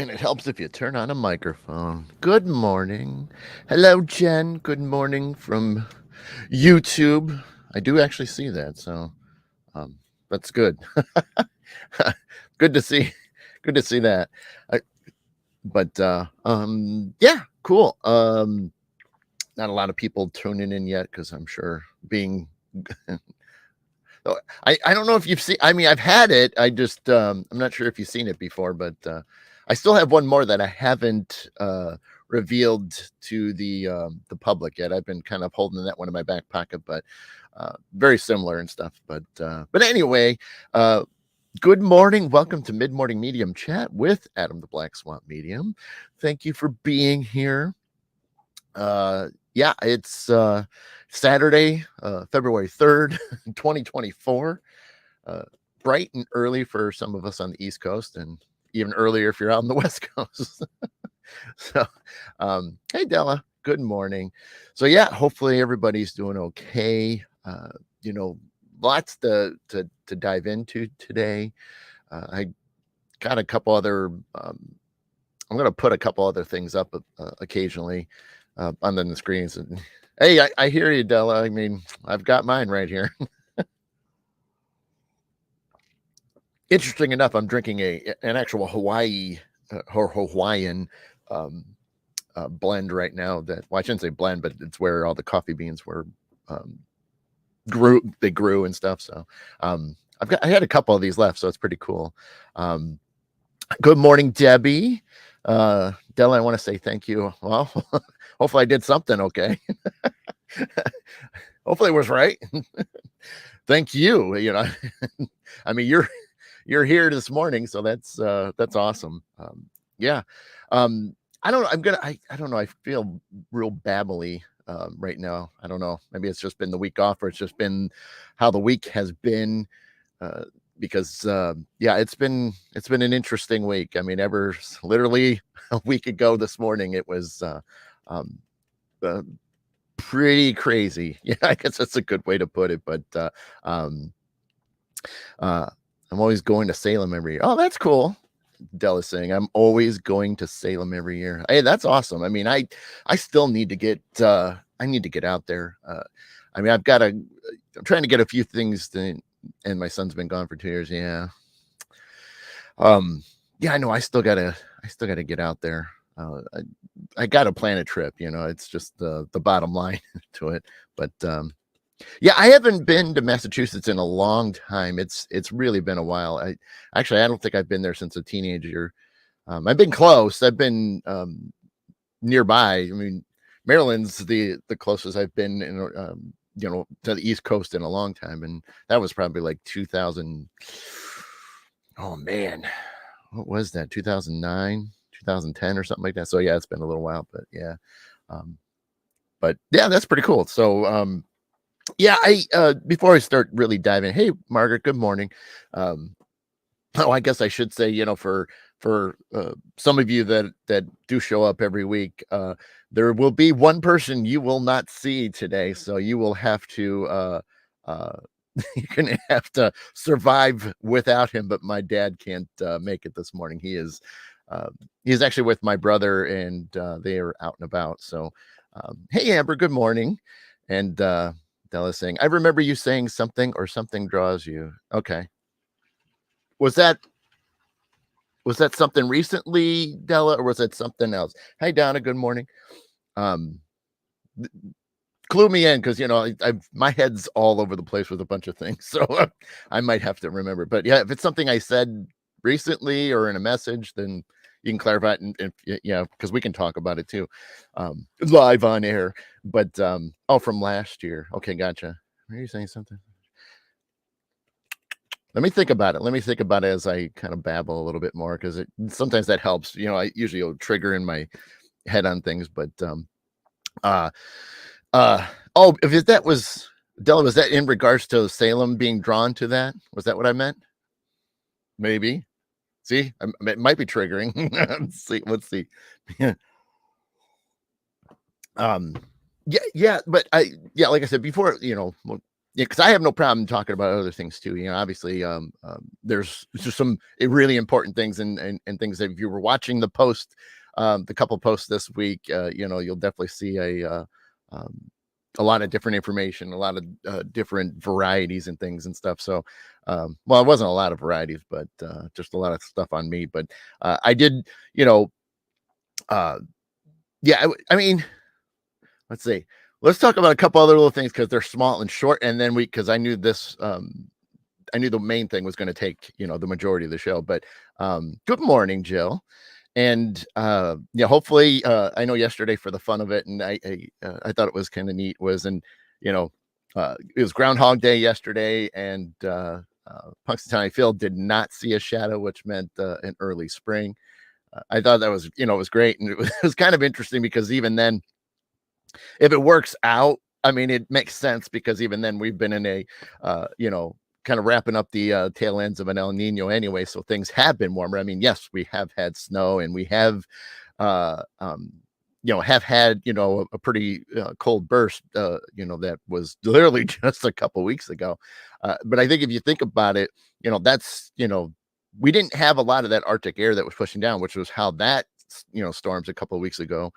And it helps if you turn on a microphone. Good morning. Hello, Jen. Good morning from YouTube. I do actually see that, so um, that's good. good to see. Good to see that. I, but yeah, cool. Not a lot of people tuning in yet because I'm sure being I don't know if you've seen. I mean, I've had it. I'm not sure if you've seen it before, but I still have one more that I haven't revealed to the public yet. I've been kind of holding that one in my back pocket, but very similar and stuff. But anyway, good morning. Welcome to Mid Morning Medium Chat with Adam the Black Swamp Medium. Thank you for being here. Yeah, it's Saturday, February 3rd, 2024. Bright and early for some of us on the East Coast, and even earlier if you're out on the West Coast. So, hey, Della, good morning. So, yeah, hopefully everybody's doing okay. Lots to dive into today. I got a couple other, I'm going to put a couple other things up occasionally on the screens. And hey, I hear you, Della. I mean, I've got mine right here. Interesting enough, I'm drinking an actual Hawaiian blend right now. I shouldn't say blend, but it's where all the coffee beans were grew and stuff. So I had a couple of these left, so it's pretty cool. Good morning, Debbie. Della, I want to say thank you. Well, hopefully I did something okay. Hopefully it was right. Thank you. I mean, you're here this morning, so that's awesome. Yeah. I don't know. I don't know. I feel real babbly right now. I don't know. Maybe it's just been the week off, or it's just been how the week has been. Because yeah, it's been an interesting week. I mean, literally a week ago this morning, it was pretty crazy. Yeah, I guess that's a good way to put it. But I'm always going to Salem every year. Oh, that's cool. Della's saying I'm always going to Salem every year. Hey, that's awesome. I mean, I still need to get out there. I mean, I'm trying to get a few things and my son's been gone for 2 years. Yeah. Yeah, I know. I still gotta get out there. I gotta plan a trip. It's just the bottom line to it. But yeah, I haven't been to Massachusetts in a long time. It's really been a while. I don't think I've been there since a teenager. I've been close. I've been nearby. I mean, Maryland's the closest I've been in, to the East Coast in a long time, and that was probably like 2000. Oh man, what was that? 2009, 2010, or something like that. So yeah, it's been a little while, but yeah, that's pretty cool. So yeah, before I start really diving, hey Margaret, good morning. I guess I should say, for some of you that do show up every week, there will be one person you will not see today, so you will have to you're gonna have to survive without him. But my dad can't make it this morning. He's actually with my brother, and they are out and about. So hey Amber, good morning. And Della's saying, I remember you saying something, or something draws you. Okay. Was that something recently, Della, or was that something else? Hi, Donna. Good morning. Clue me in, because my head's all over the place with a bunch of things, so I might have to remember. But yeah, if it's something I said recently or in a message, then you can clarify it, and because we can talk about it too, live on air. But from last year. Okay, gotcha. Are you saying something? Let me think about it. As I kind of babble a little bit more, because sometimes that helps. I usually will trigger in my head on things. But if that was Della, was that in regards to Salem being drawn to that? Was that what I meant? Maybe. See, it might be triggering. Let's see. Yeah. But like I said before, Yeah, because I have no problem talking about other things too. Obviously, there's just some really important things and things that if you were watching the couple posts this week, you'll definitely see a lot of different information, a lot of different varieties and things and stuff. So, well, it wasn't a lot of varieties, but just a lot of stuff on me. But I did, you know, uh, yeah, I mean, let's see. Let's talk about a couple other little things because they're small and short, and then because I knew the main thing was going to take the majority of the show. But good morning, Jill. And yeah, hopefully, I know yesterday for the fun of it, and I thought it was kind of neat and you know, it was Groundhog Day yesterday, and Punxsutawney Phil did not see a shadow, which meant an early spring. I thought that was it was great, and it was kind of interesting because even then, if it works out, I mean, it makes sense because even then we've been in a kind of wrapping up the tail ends of an El Nino anyway, so things have been warmer. I mean, yes, we have had snow and we have uh um have had a pretty cold burst that was literally just a couple weeks ago. But I think if you think about it, that's we didn't have a lot of that Arctic air that was pushing down, which was how that storms a couple of weeks ago.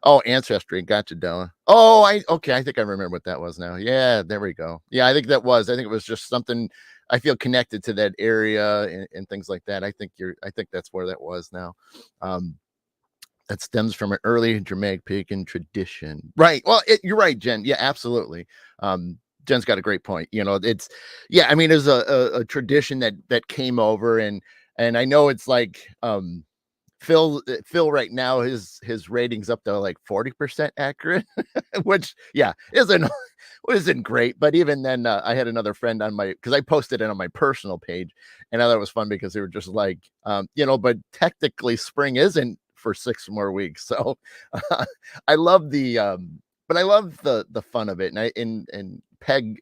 Oh, Ancestry. Gotcha, Della. Oh, okay. I think I remember what that was now. Yeah, there we go. Yeah, I think it was just something I feel connected to that area and things like that. I think that's where that was now. Um, that stems from an early Germanic pagan tradition. Right. Well, you're right, Jen. Yeah, absolutely. Jen's got a great point. I mean, there's a tradition that came over and I know it's like, Phil right now his ratings up to like 40% accurate, which isn't great. But even then, I had another friend because I posted it on my personal page, and I thought it was fun because they were just like, but technically spring isn't for 6 more weeks. So I love but I love the fun of it, and Peg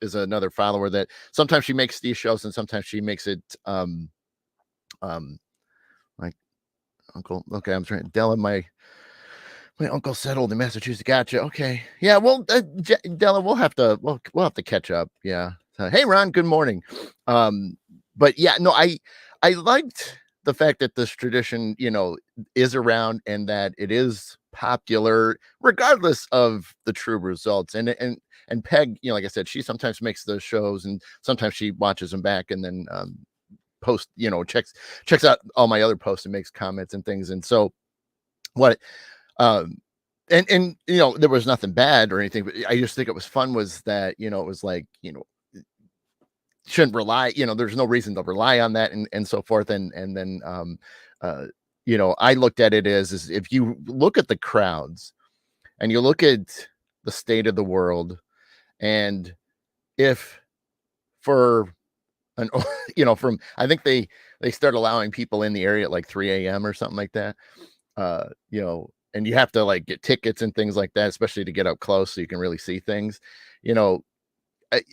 is another follower that sometimes she makes these shows and sometimes she makes it like uncle. Okay, I'm trying to Della. My uncle settled in Massachusetts. Gotcha. Okay. Yeah. Well, Della, we'll have to catch up. Yeah. Hey, Ron. Good morning. But yeah, no, I liked the fact that this tradition, is around and that it is popular, regardless of the true results. And Peg, like I said, she sometimes makes those shows and sometimes she watches them back and then post, checks out all my other posts and makes comments and things. And so what um and there was nothing bad or anything, but I just think it was fun was that it was like shouldn't rely, there's no reason to rely on that and so forth. And then uh I looked at it as if you look at the crowds and you look at the state of the world, and if for an from I think they start allowing people in the area at like 3 a.m. or something like that. And you have to like get tickets and things like that, especially to get up close so you can really see things. You know, I,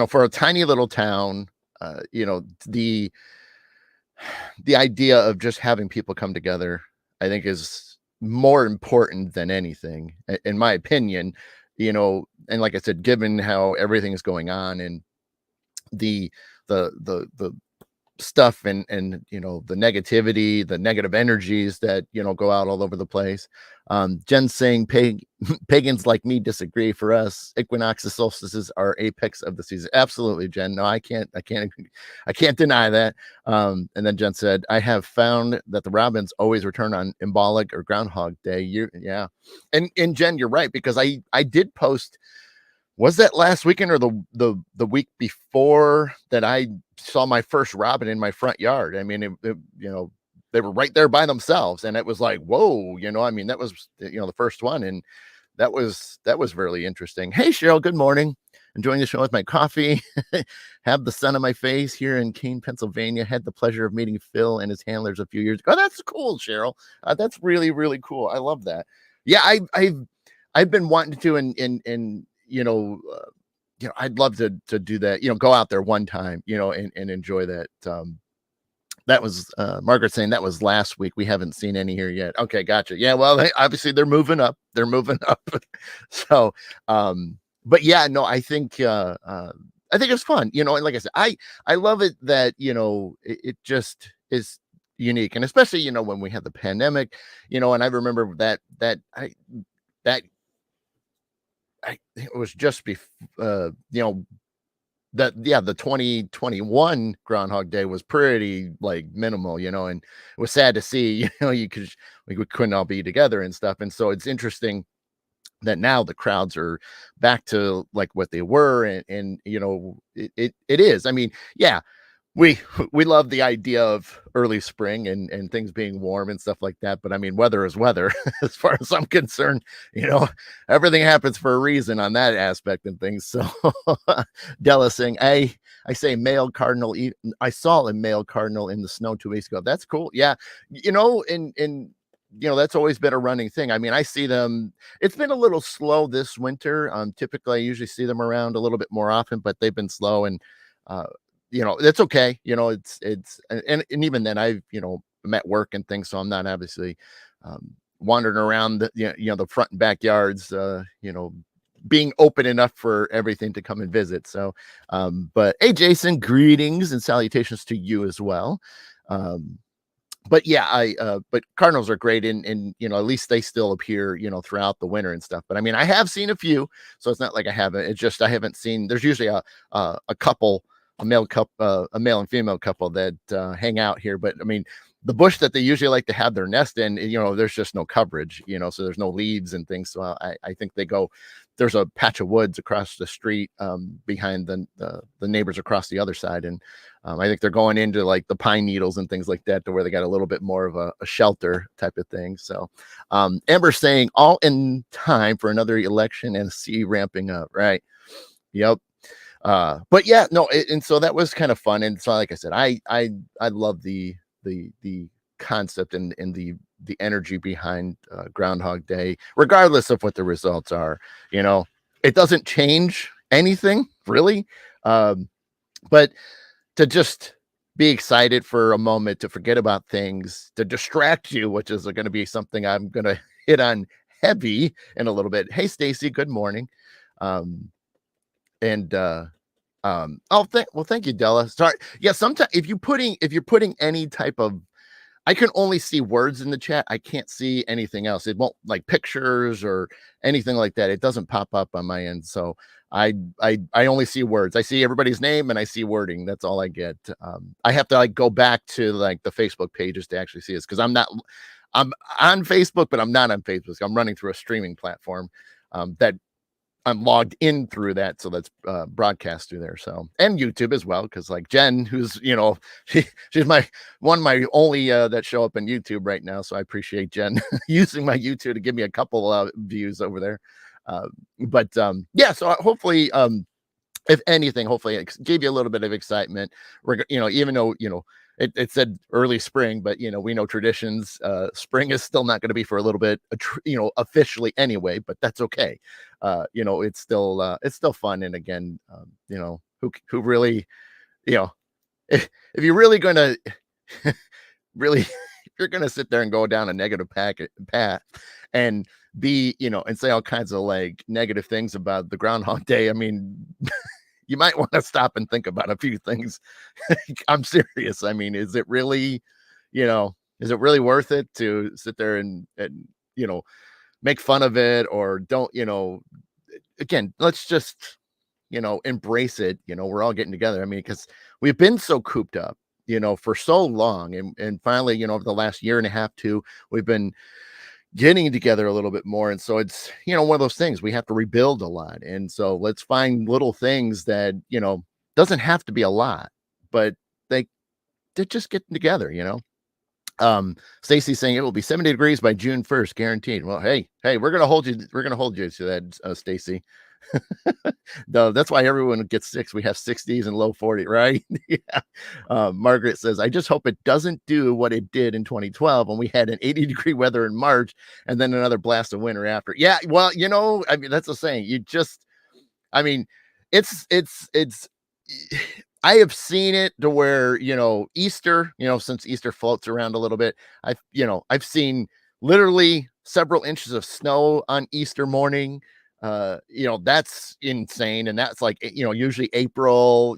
for a tiny little town, the idea of just having people come together, I think, is more important than anything, in my opinion. And like I said, given how everything is going on and the the stuff and the negativity, the negative energies that go out all over the place. Jen's saying pagans like me disagree. For us, equinoxes, solstices are apex of the season. Absolutely, Jen. No, I can't deny that. And then Jen said, I have found that the robins always return on Embolic or Groundhog Day. Yeah. And Jen, you're right, because I did post, was that last weekend or the week before, that I saw my first robin in my front yard. I mean, they were right there by themselves, and it was like, whoa, I mean, that was the first one, and that was really interesting. Hey, Cheryl, good morning. Enjoying the show with my coffee. Have the sun on my face here in Keene, Pennsylvania. Had the pleasure of meeting Phil and his handlers a few years ago. Oh, that's cool, Cheryl. That's really, really cool. I love that. Yeah, I've been wanting to, and I'd love to do that, go out there one time, and enjoy that. That was Margaret saying that was last week. We haven't seen any here yet. Okay, gotcha. Yeah, well, obviously they're moving up. So, but yeah, no, I think it's fun, and like I said, I love it that, it just is unique, and especially, when we had the pandemic, and I remember that I think it was just that yeah, the 2021 Groundhog Day was pretty, like, minimal, and it was sad to see, you could we couldn't all be together and stuff, and so it's interesting that now the crowds are back to like what they were, and it is. I mean, yeah, we we love the idea of early spring and things being warm and stuff like that, but I mean, weather is weather as far as I'm concerned. You know, everything happens for a reason on that aspect and things. So Della saying, I say male cardinal. I saw a male cardinal in the snow 2 weeks ago. That's cool. Yeah, and that's always been a running thing. I mean, I see them. It's been a little slow this winter. Typically, I usually see them around a little bit more often, but they've been slow, and uh, that's okay. And even then, I'm at work and things, so I'm not obviously wandering around the front and backyards. Being open enough for everything to come and visit. So, but hey, Jason, greetings and salutations to you as well. Um, but yeah, but cardinals are great, and at least they still appear throughout the winter and stuff. But I mean, I have seen a few, so it's not like I haven't. It's just I haven't seen. There's usually a couple, a male and female couple that hang out here. But I mean, the bush that they usually like to have their nest in, there's just no coverage, so there's no leaves and things. So I think they go. There's a patch of woods across the street behind the neighbors across the other side, and I think they're going into like the pine needles and things like that, to where they got a little bit more of a shelter type of thing. So Amber saying all in time for another election and see ramping up, right? Yep. But yeah, no, and so that was kind of fun. And so, like I said, I love the concept and the energy behind Groundhog Day, regardless of what the results are. It doesn't change anything really, but to just be excited for a moment, to forget about things, to distract you, which is going to be something I'm going to hit on heavy in a little bit. Hey, Stacy, good morning. And thank you, Della. Sorry. Yeah, sometimes if you're putting any type of, I can only see words in the chat. I can't see anything else. It won't, like, pictures or anything like that. It doesn't pop up on my end. So I only see words. I see everybody's name and I see wording. That's all I get. I have to like go back to like the Facebook pages to actually see this, because I'm on Facebook, but I'm not on Facebook. I'm running through a streaming platform that I'm logged in through that, so that's broadcast through there. So, and YouTube as well, because like Jen, who's she's my only that show up in YouTube right now. So I appreciate Jen using my YouTube to give me a couple views over there. But yeah, so hopefully, if anything, hopefully it gave you a little bit of excitement. Even though it said early spring, but we know traditions. Spring is still not going to be for a little bit, officially anyway. But that's okay. It's still fun. And again, who really, if you're really going to really, if you're going to sit there and go down a negative path and be, and say all kinds of like negative things about the Groundhog Day, I mean, you might want to stop and think about a few things. I'm serious. I mean, is it really worth it to sit there and make fun of it, or don't, again, let's just, embrace it. We're all getting together. I mean, because we've been so cooped up, for so long. And finally, over the last year and a half, too, we've been getting together a little bit more. And so it's, one of those things we have to rebuild a lot. And so let's find little things that, doesn't have to be a lot, but they're just getting together, Stacy saying it will be 70 degrees by June 1st, guaranteed. Well, hey, we're going to hold you to that, Stacy. No, that's why everyone gets sick. We have 60s and low 40, right? Yeah. Margaret says, I just hope it doesn't do what it did in 2012 when we had an 80-degree weather in March and then another blast of winter after. Yeah, well, I mean, that's the saying. I mean, it's I have seen it to where, Easter, since Easter floats around a little bit, I've seen literally several inches of snow on Easter morning. that's insane. And that's like, usually April,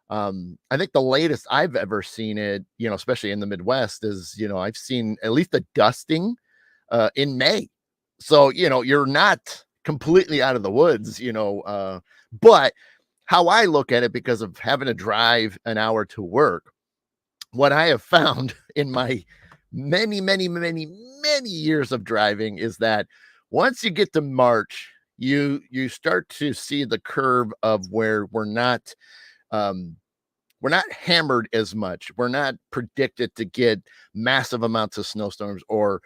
I think the latest I've ever seen it, especially in the Midwest is, I've seen at least a dusting in May. So, you're not completely out of the woods, but how I look at it, because of having to drive an hour to work, what I have found in my many, many, many, many years of driving is that once you get to March, you start to see the curve of where um we're not hammered as much. We're not predicted to get massive amounts of snowstorms or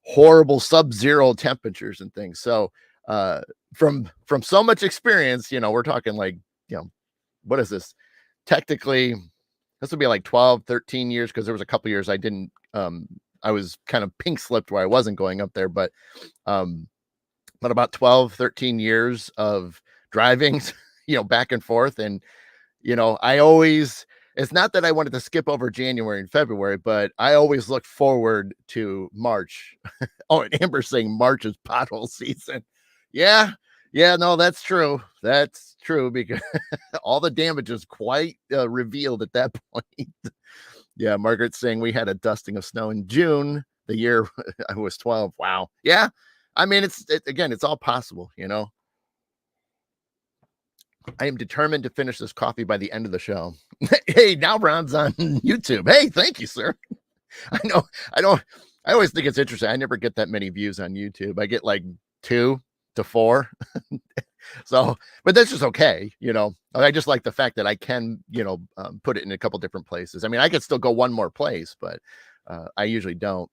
horrible sub-zero temperatures and things. So uh from so much experience, we're talking like, you know, what is this? Technically, this would be like 12, 13 years, because there was a couple years I didn't I was kind of pink slipped where I wasn't going up there, um but about 12, 13 years of driving, back and forth. And I always, it's not that I wanted to skip over January and February, but I always look forward to March. Oh, and Amber's saying March is pothole season. Yeah. Yeah, no, that's true. That's true, because all the damage is quite revealed at that point. Yeah, Margaret's saying we had a dusting of snow in June, the year I was 12. Wow. Yeah. I mean, again, it's all possible, I am determined to finish this coffee by the end of the show. Hey, now Ron's on YouTube. Hey, thank you, sir. I know. I don't. I always think it's interesting. I never get that many views on YouTube. I get like 2 to 4. So, but that's just okay. I just like the fact that I can, put it in a couple different places. I mean, I could still go one more place, but I usually don't.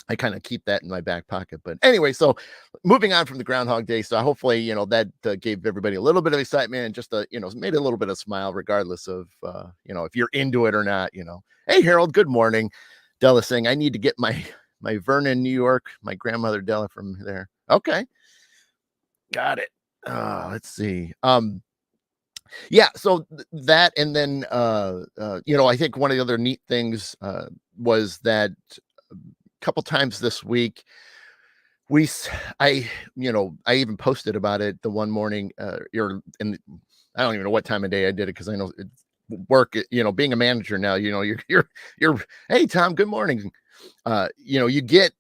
I kind of keep that in my back pocket. But anyway, so moving on from the Groundhog Day. So hopefully, that gave everybody a little bit of excitement, and just made a little bit of smile, regardless of, if you're into it or not. Hey, Harold, good morning. Della saying, I need to get my Vernon, New York, my grandmother Della from there. Okay. Got it. Let's see. Yeah, so that, and then, I think one of the other neat things was that couple times this week we I I even posted about it the one morning, and I don't even know what time of day I did it, because I know it's work, being a manager now, you're hey Tom, good morning. You get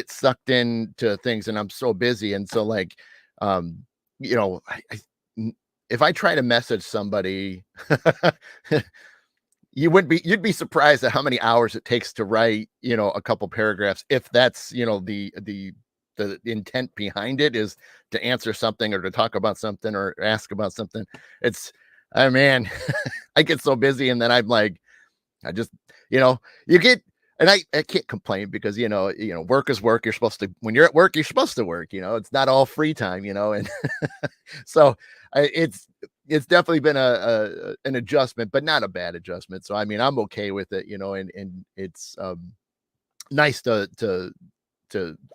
sucked into things, and I'm so busy, and so like, if I try to message somebody, you'd be surprised at how many hours it takes to write, a couple paragraphs, if that's, the intent behind it is to answer something, or to talk about something, or ask about something. It's, oh man, I get so busy, and then I'm like, I just, you get, and I can't complain, because, work is work. You're supposed to, when you're at work, you're supposed to work, it's not all free time, and so it's definitely been an adjustment, but not a bad adjustment. So, I mean, I'm okay with it, and it's nice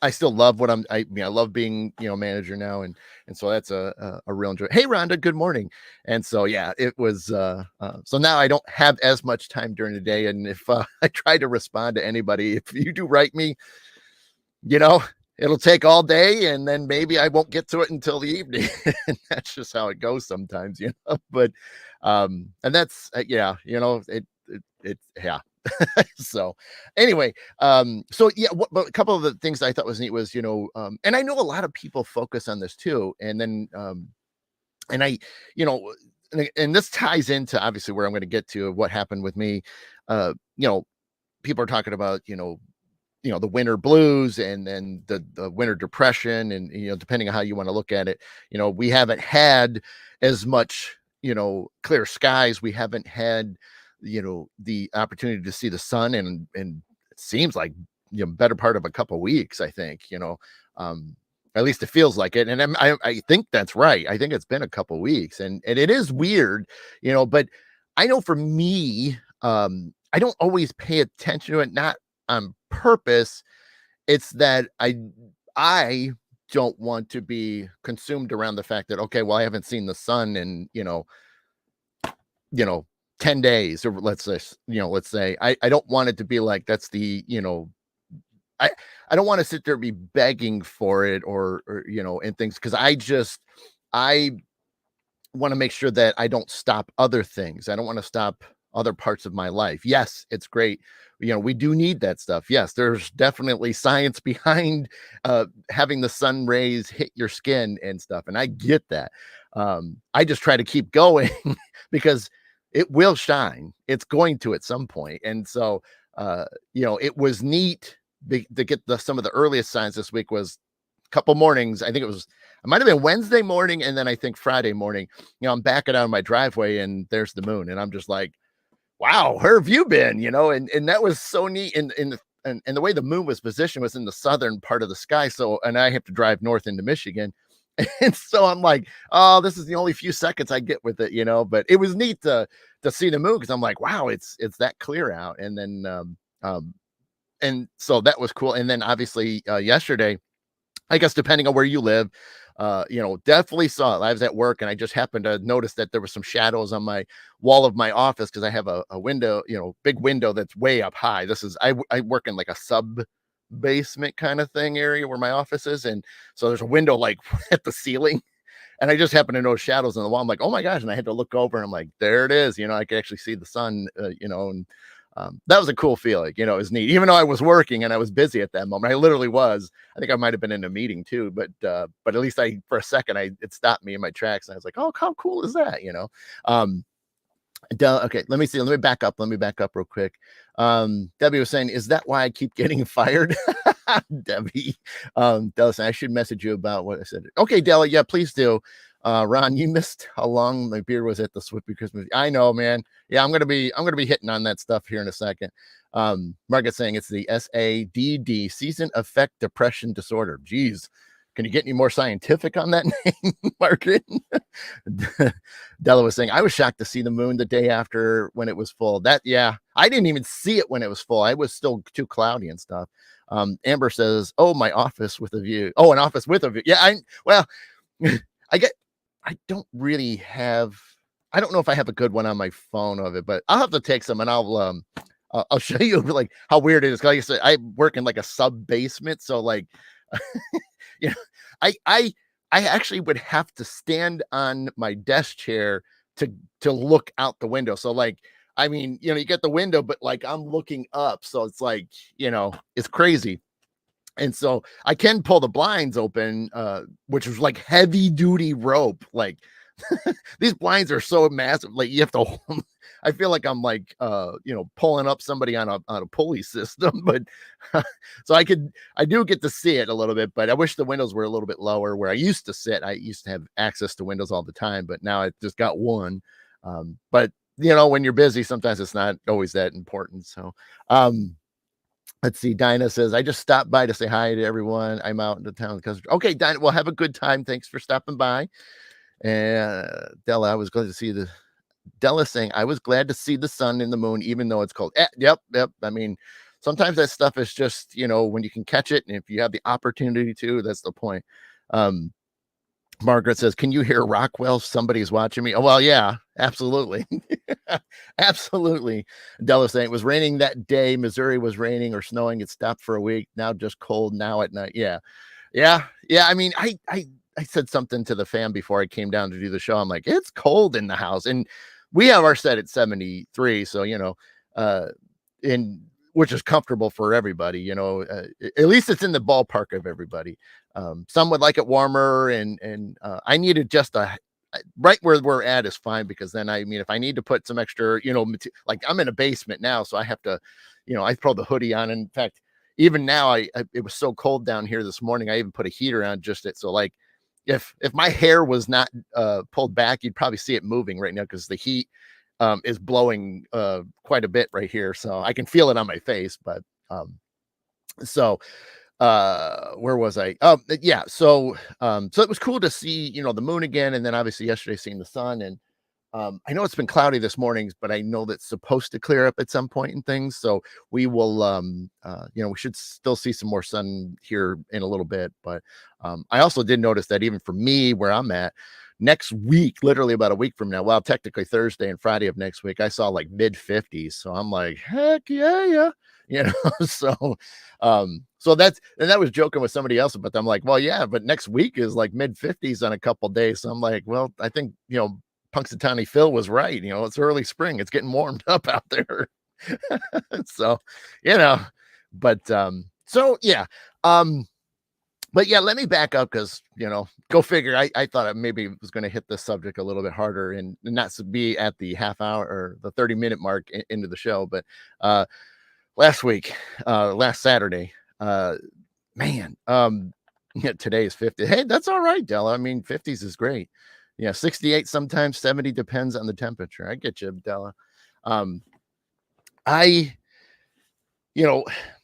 I still love I mean, I love being, manager now. And so that's a real enjoy. Hey, Rhonda, good morning. And so, yeah, it was, so now I don't have as much time during the day. And if I try to respond to anybody, if you do write me, it'll take all day, and then maybe I won't get to it until the evening. And that's just how it goes sometimes, but, and that's, yeah, yeah. So anyway, so yeah, but a couple of the things I thought was neat was, and I know a lot of people focus on this too. And then, and I, you know, and this ties into obviously where I'm going to get to what happened with me. Uh, you know, People are talking about, the winter blues, and then the winter depression, and depending on how you want to look at it, we haven't had as much, clear skies. We haven't had, the opportunity to see the sun, and it seems like, better part of a couple weeks, I think, at least it feels like it. And I think that's right. I think it's been a couple weeks, and it is weird, but I know for me, I don't always pay attention to it, not on purpose. It's that I don't want to be consumed around the fact that, okay, well, I haven't seen the sun in, you know 10 days, or let's say, I don't want it to be like that's the, I I don't want to sit there and be begging for it or and things because I want to make sure that I don't stop other things. I don't want to stop other parts of my life. Yes, it's great. We do need that stuff. Yes, there's definitely science behind having the sun rays hit your skin and stuff. And I get that. I just try to keep going because it will shine. It's going to at some point. And so, it was neat to get some of the earliest signs this week was couple mornings. I think it might have been Wednesday morning, and then I think Friday morning. I'm backing out of my driveway, and there's the moon, and I'm just like, "Wow, where have you been?" And that was so neat. And the way the moon was positioned was in the southern part of the sky. So, and I have to drive north into Michigan, and so I'm like, "Oh, this is the only few seconds I get with it." But it was neat to see the moon because I'm like, "Wow, it's that clear out." And then and so that was cool. And then obviously yesterday. I guess depending on where you live, definitely saw it. I was at work and I just happened to notice that there was some shadows on my wall of my office because I have a window, big window that's way up high. I work in like a sub basement kind of thing area where my office is. And so there's a window like at the ceiling. And I just happened to notice shadows on the wall. I'm like, oh my gosh. And I had to look over and I'm like, there it is. I could actually see the sun, and that was a cool feeling. It was neat. Even though I was working and I was busy at that moment, I literally was. I think I might have been in a meeting too, but at least for a second, it stopped me in my tracks, and I was like, "Oh, how cool is that?" Um, okay, let me see. Let me back up. Let me back up real quick. Debbie was saying, "Is that why I keep getting fired?" Debbie, Della saying, "I should message you about what I said." Okay, Della, yeah, please do. Ron, you missed how long my beer was at the Swippy Christmas. I know, man. Yeah, I'm gonna be hitting on that stuff here in a second. Margaret saying it's the SADD, season effect depression disorder. Geez, can you get any more scientific on that name, Margaret? Della was saying I was shocked to see the moon the day after when it was full. I didn't even see it when it was full. I was still too cloudy and stuff. Amber says, "Oh, my office with a view. Oh, an office with a view. Yeah, I get I don't really have. I don't know if I have a good one on my phone of it, but I'll have to take some and I'll show you like how weird it is. Like I said, I work in like a sub basement, so like, you know, I I I actually would have to stand on my desk chair to look out the window. So like, I mean, you get the window, but like I'm looking up, so it's like it's crazy. And so I can pull the blinds open, which was like heavy duty rope. Like these blinds are so massive. Like you have to, I feel like I'm like, pulling up somebody on a pulley system, but so I do get to see it a little bit, but I wish the windows were a little bit lower where I used to sit. I used to have access to windows all the time, but now I just got one. But when you're busy, sometimes it's not always that important. So, let's see. Dinah says, I just stopped by to say hi to everyone. I'm out in the town. Okay, Dinah, well, have a good time. Thanks for stopping by. And Della, I was glad to see Della saying, I was glad to see the sun and the moon, even though it's cold. Yep. I mean, sometimes that stuff is just, when you can catch it. And if you have the opportunity to, that's the point. Margaret says, can you hear Rockwell? Somebody's watching me. Oh, well, yeah, absolutely. Absolutely. Della saying it was raining that day. Missouri was raining or snowing. It stopped for a week. Now just cold now at night. Yeah. Yeah. I mean, I said something to the fam before I came down to do the show. I'm like, it's cold in the house. And we have our set at 73. So, in which is comfortable for everybody, at least it's in the ballpark of everybody. Some would like it warmer and I needed just right where we're at is fine because then I mean, if I need to put some extra, like I'm in a basement now, so I have to, I throw the hoodie on. In fact, even now, it was so cold down here this morning. I even put a heater on so like if my hair was not pulled back, you'd probably see it moving right now because the heat is blowing quite a bit right here, so I can feel it on my face. But so where was I? Yeah, so it was cool to see the moon again, and then obviously yesterday seeing the sun. And I know it's been cloudy this morning, but I know that's supposed to clear up at some point and things. So we will, we should still see some more sun here in a little bit. But I also did notice that even for me, where I'm at next week, literally about a week from now, well, technically Thursday and Friday of next week, I saw like mid 50s. So I'm like, heck yeah. you know. So that's, and that was joking with somebody else, but I'm like, well, yeah, but next week is like mid 50s on a couple days. So I'm like, well, I think, Punxsutawney Phil was right. It's early spring. It's getting warmed up out there. So, you know, but so yeah. Um, but yeah, let me back up because go figure. I thought I maybe was going to hit this subject a little bit harder and not to be at the half hour or the 30-minute mark into the show. But last week, last Saturday, man, yeah, today is 50. Hey, that's all right, Della. I mean, 50s is great. Yeah, 68 sometimes, 70 depends on the temperature. I get you, Della. I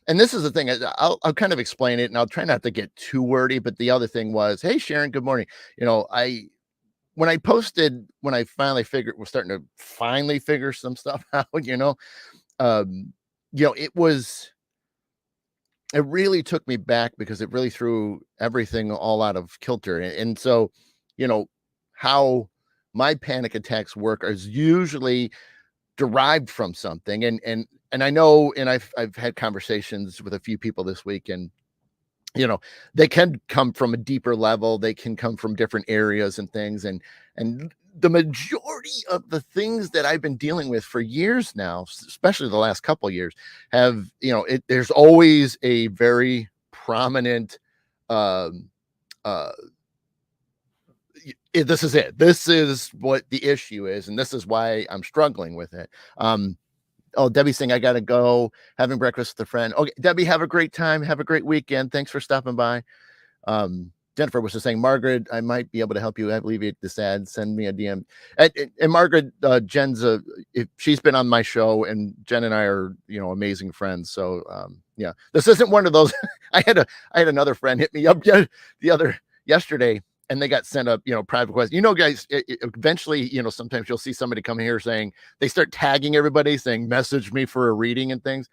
and this is the thing. I'll kind of explain it, and I'll try not to get too wordy. But the other thing was, hey Sharon, good morning. I when I posted, when I finally figured, we're starting to finally figure some stuff out. Um, it really took me back because it really threw everything all out of kilter. And so, how my panic attacks work is usually derived from something. And I know, and I've had conversations with a few people this week, and they can come from a deeper level. They can come from different areas and things. And the majority of the things that I've been dealing with for years now, especially the last couple of years, have, there's always a very prominent, um, uh, this is it. This is what the issue is. And this is why I'm struggling with it. Oh, Debbie's saying I got to go having breakfast with a friend. Okay, Debbie, have a great time. Have a great weekend. Thanks for stopping by. Jennifer was just saying, Margaret, I might be able to help you alleviate this ad. Send me a DM. And Margaret, Jen's if she's been on my show, and Jen and I are, amazing friends. So yeah, this isn't one of those. I had another friend hit me up yesterday, and they got sent up, private questions. Guys, eventually, sometimes you'll see somebody come here saying, they start tagging everybody saying, message me for a reading and things.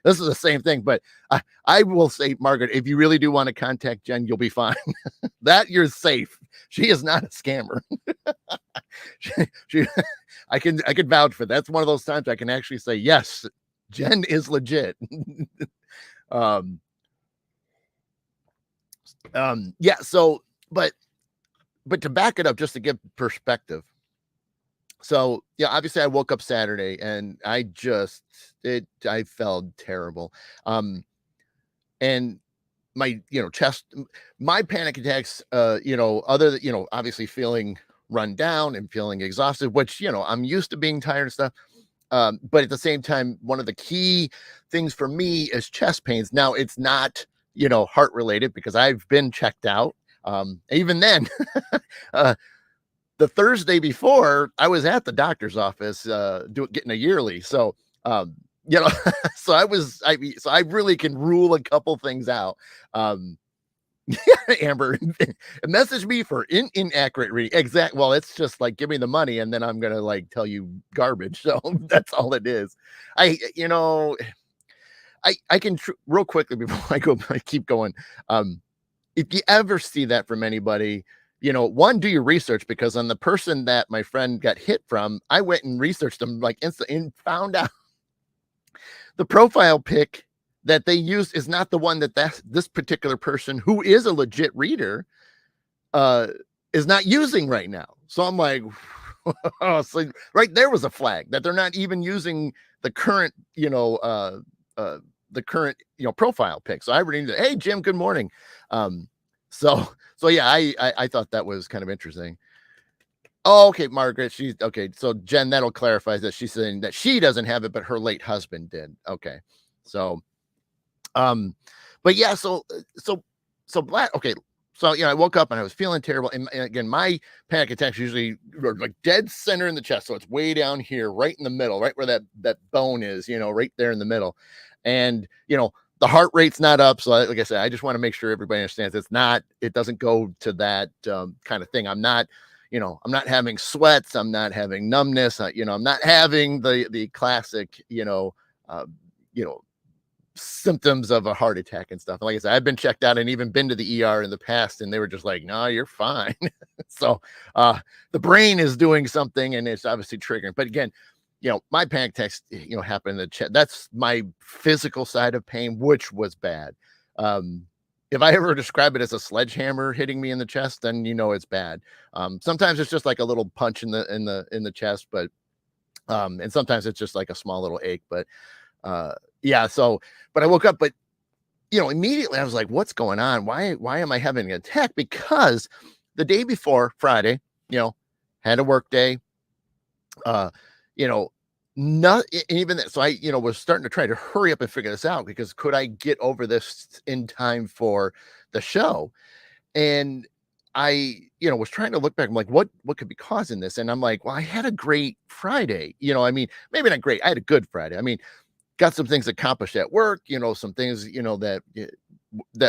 This is the same thing, but I will say, Margaret, if you really do want to contact Jen, you'll be fine. That you're safe. She is not a scammer. I can vouch for that. That's one of those times I can actually say, yes, Jen is legit. Yeah. So, but to back it up, just to give perspective. So yeah, obviously I woke up Saturday and I felt terrible. And my, chest, my panic attacks, other than, obviously feeling run down and feeling exhausted, which, I'm used to being tired and stuff. But at the same time, one of the key things for me is chest pains. Now it's not, heart related because I've been checked out. Even then, the Thursday before, I was at the doctor's office, getting a yearly. So, so I really can rule a couple things out. Amber, message me for inaccurate reading. Exact. Well, it's just like, give me the money and then I'm going to like tell you garbage. So that's all it is. I can real quickly before I keep going. If you ever see that from anybody, one, do your research, because on the person that my friend got hit from, I went and researched them like instantly and found out the profile pic that they used is not the one that this particular person, who is a legit reader, is not using right now. So I'm like, oh, so right there was a flag that they're not even using the current, profile pic. So I already knew that. Hey, Jim, good morning. So yeah, I thought that was kind of interesting. Oh, okay, Margaret. She's okay. So Jen, that'll clarify that she's saying that she doesn't have it, but her late husband did. Okay. So, but yeah, black. Okay. So, I woke up and I was feeling terrible. And again, my panic attacks usually are like dead center in the chest. So it's way down here, right in the middle, right where that bone is, right there in the middle. And, the heart rate's not up. So like I said, I just want to make sure everybody understands it doesn't go to that kind of thing. I'm not having sweats. I'm not having numbness. I'm not having the classic, symptoms of a heart attack and stuff. Like I said, I've been checked out and even been to the ER in the past, and they were just like, no, you're fine. So the brain is doing something and it's obviously triggering. But again, my panic attacks, happen in the chest. That's my physical side of pain, which was bad. Um, if I ever describe it as a sledgehammer hitting me in the chest, then it's bad. Sometimes it's just like a little punch in the chest, but and sometimes it's just like a small little ache. But yeah, so but I woke up, but immediately I was like, what's going on? Why am I having an attack? Because the day before Friday, you know, had a work day, uh, you know, not even that. So I, was starting to try to hurry up and figure this out because could I get over this in time for the show? And I, was trying to look back. I'm like, what could be causing this? And I'm like, well, I had a great Friday. I mean, maybe not great. I had a good Friday. I mean, got some things accomplished at work, some things,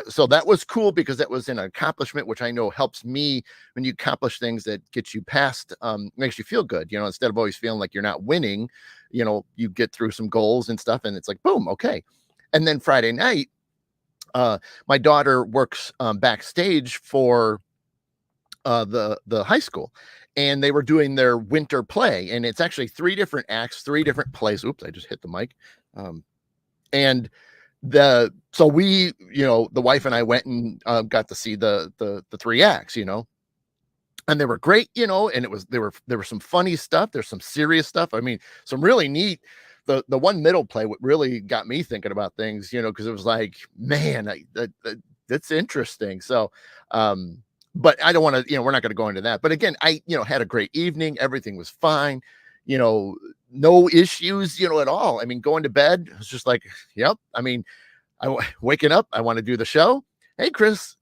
so that was cool because that was an accomplishment, which I know helps me when you accomplish things that get you past, makes you feel good, instead of always feeling like you're not winning, you get through some goals and stuff and it's like, boom. Okay. And then Friday night, my daughter works, backstage for, the high school, and they were doing their winter play, and it's actually three different acts, three different plays. Oops, I just hit the mic. And so we, the wife and I went and got to see the three acts, and they were great, and there was some funny stuff, there's some serious stuff. I mean, some really neat. The one middle play what really got me thinking about things, because it was like, man, that's interesting. So but I don't want to, we're not going to go into that. But again, I, had a great evening. Everything was fine, no issues, at all. I mean, going to bed, I was just like, yep. I mean, waking up, I want to do the show. Hey, Chris,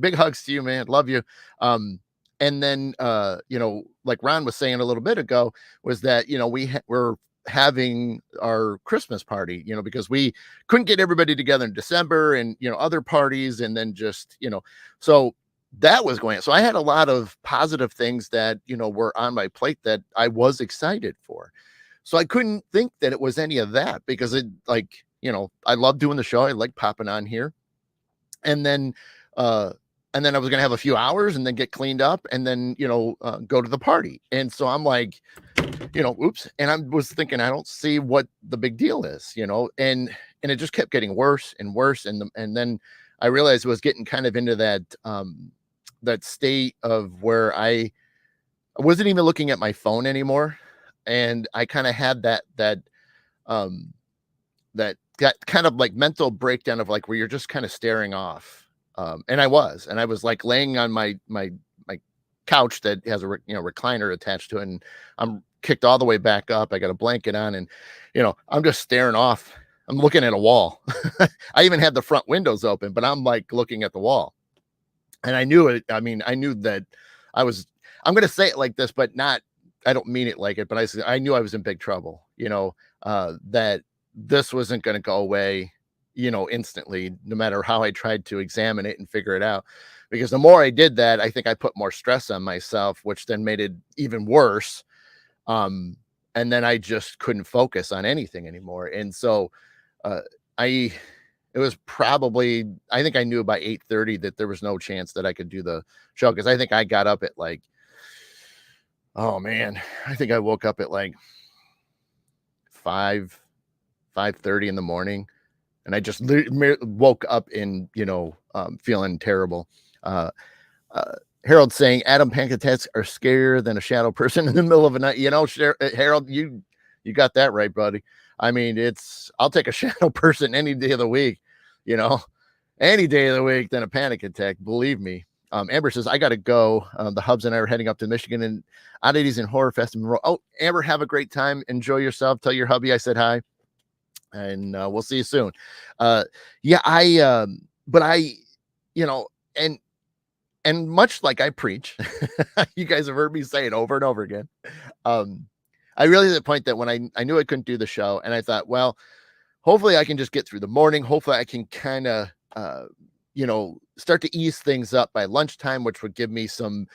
big hugs to you, man. Love you. And then, like Ron was saying a little bit ago, was that, we're having our Christmas party, because we couldn't get everybody together in December and, other parties. And then just, so that was going on. So I had a lot of positive things that, were on my plate that I was excited for. So I couldn't think that it was any of that because it like, I love doing the show. I like popping on here. And then, uh, and then I was going to have a few hours and then get cleaned up and then, go to the party. And so I'm like, oops. And I was thinking, I don't see what the big deal is, and it just kept getting worse and worse. And then I realized it was getting kind of into that state of where I wasn't even looking at my phone anymore. And I kind of had um, that kind of like mental breakdown of like, where you're just kind of staring off. And I was like laying on my couch that has a, recliner attached to it. And I'm kicked all the way back up. I got a blanket on and, I'm just staring off. I'm looking at a wall. I even had the front windows open, but I'm like looking at the wall. And I knew it. I mean, I knew that I'm going to say it like this, but not, I don't mean it like it, but I knew I was in big trouble, that this wasn't going to go away, instantly, no matter how I tried to examine it and figure it out. Because the more I did that, I think I put more stress on myself, which then made it even worse. And then I just couldn't focus on anything anymore. And so, uh, I, it was probably, I think I knew by 8:30 that there was no chance that I could do the show. Cause I think I got up at like, oh man, I think I woke up at like 5:30 in the morning, and I just woke up in, feeling terrible. Uh, Harold saying Adam Pancatets are scarier than a shadow person in the middle of a night. Harold, you got that right, buddy. I mean, I'll take a shadow person any day of the week, you know, any day of the week than a panic attack. Believe me. Amber says, I got to go. The Hubs and I are heading up to Michigan and Oddities and Horror Festival. Oh, Amber, have a great time. Enjoy yourself. Tell your hubby I said hi. And we'll see you soon. Yeah, but I, you know, and much like I preach, you guys have heard me say it over and over again. I really at the point that when I knew I couldn't do the show, and I thought, well, hopefully I can just get through the morning. Hopefully I can kind of, start to ease things up by lunchtime, which would give me some,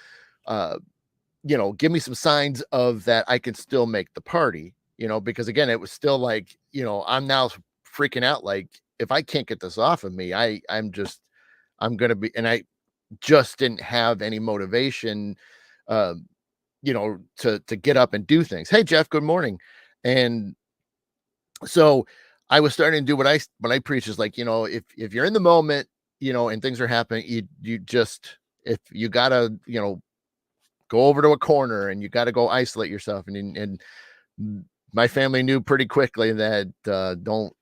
give me some signs of that I can still make the party, because again, it was still like, I'm now freaking out. Like, if I can't get this off of me, I'm going to be, and I just didn't have any motivation, to get up and do things. Hey, Jeff, good morning. And so I was starting to do what I preach is like, if you're in the moment, and things are happening, you just if you gotta, go over to a corner and you gotta go isolate yourself. And my family knew pretty quickly that don't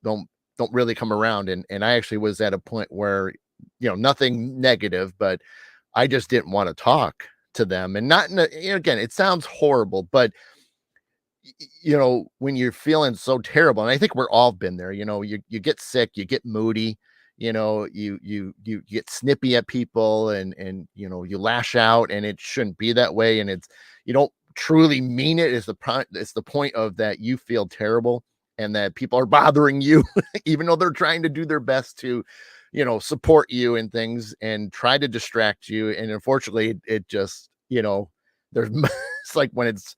really come around. And I actually was at a point where, nothing negative, but I just didn't want to talk to them. And not in a, again, it sounds horrible, but when you're feeling so terrible, and I think we're all been there, you get sick, you get moody, you get snippy at people, and you lash out, and it shouldn't be that way. And you don't truly mean it. It's the point of that you feel terrible and that people are bothering you, even though they're trying to do their best to, support you and things and try to distract you. And unfortunately, it just, there's it's like when it's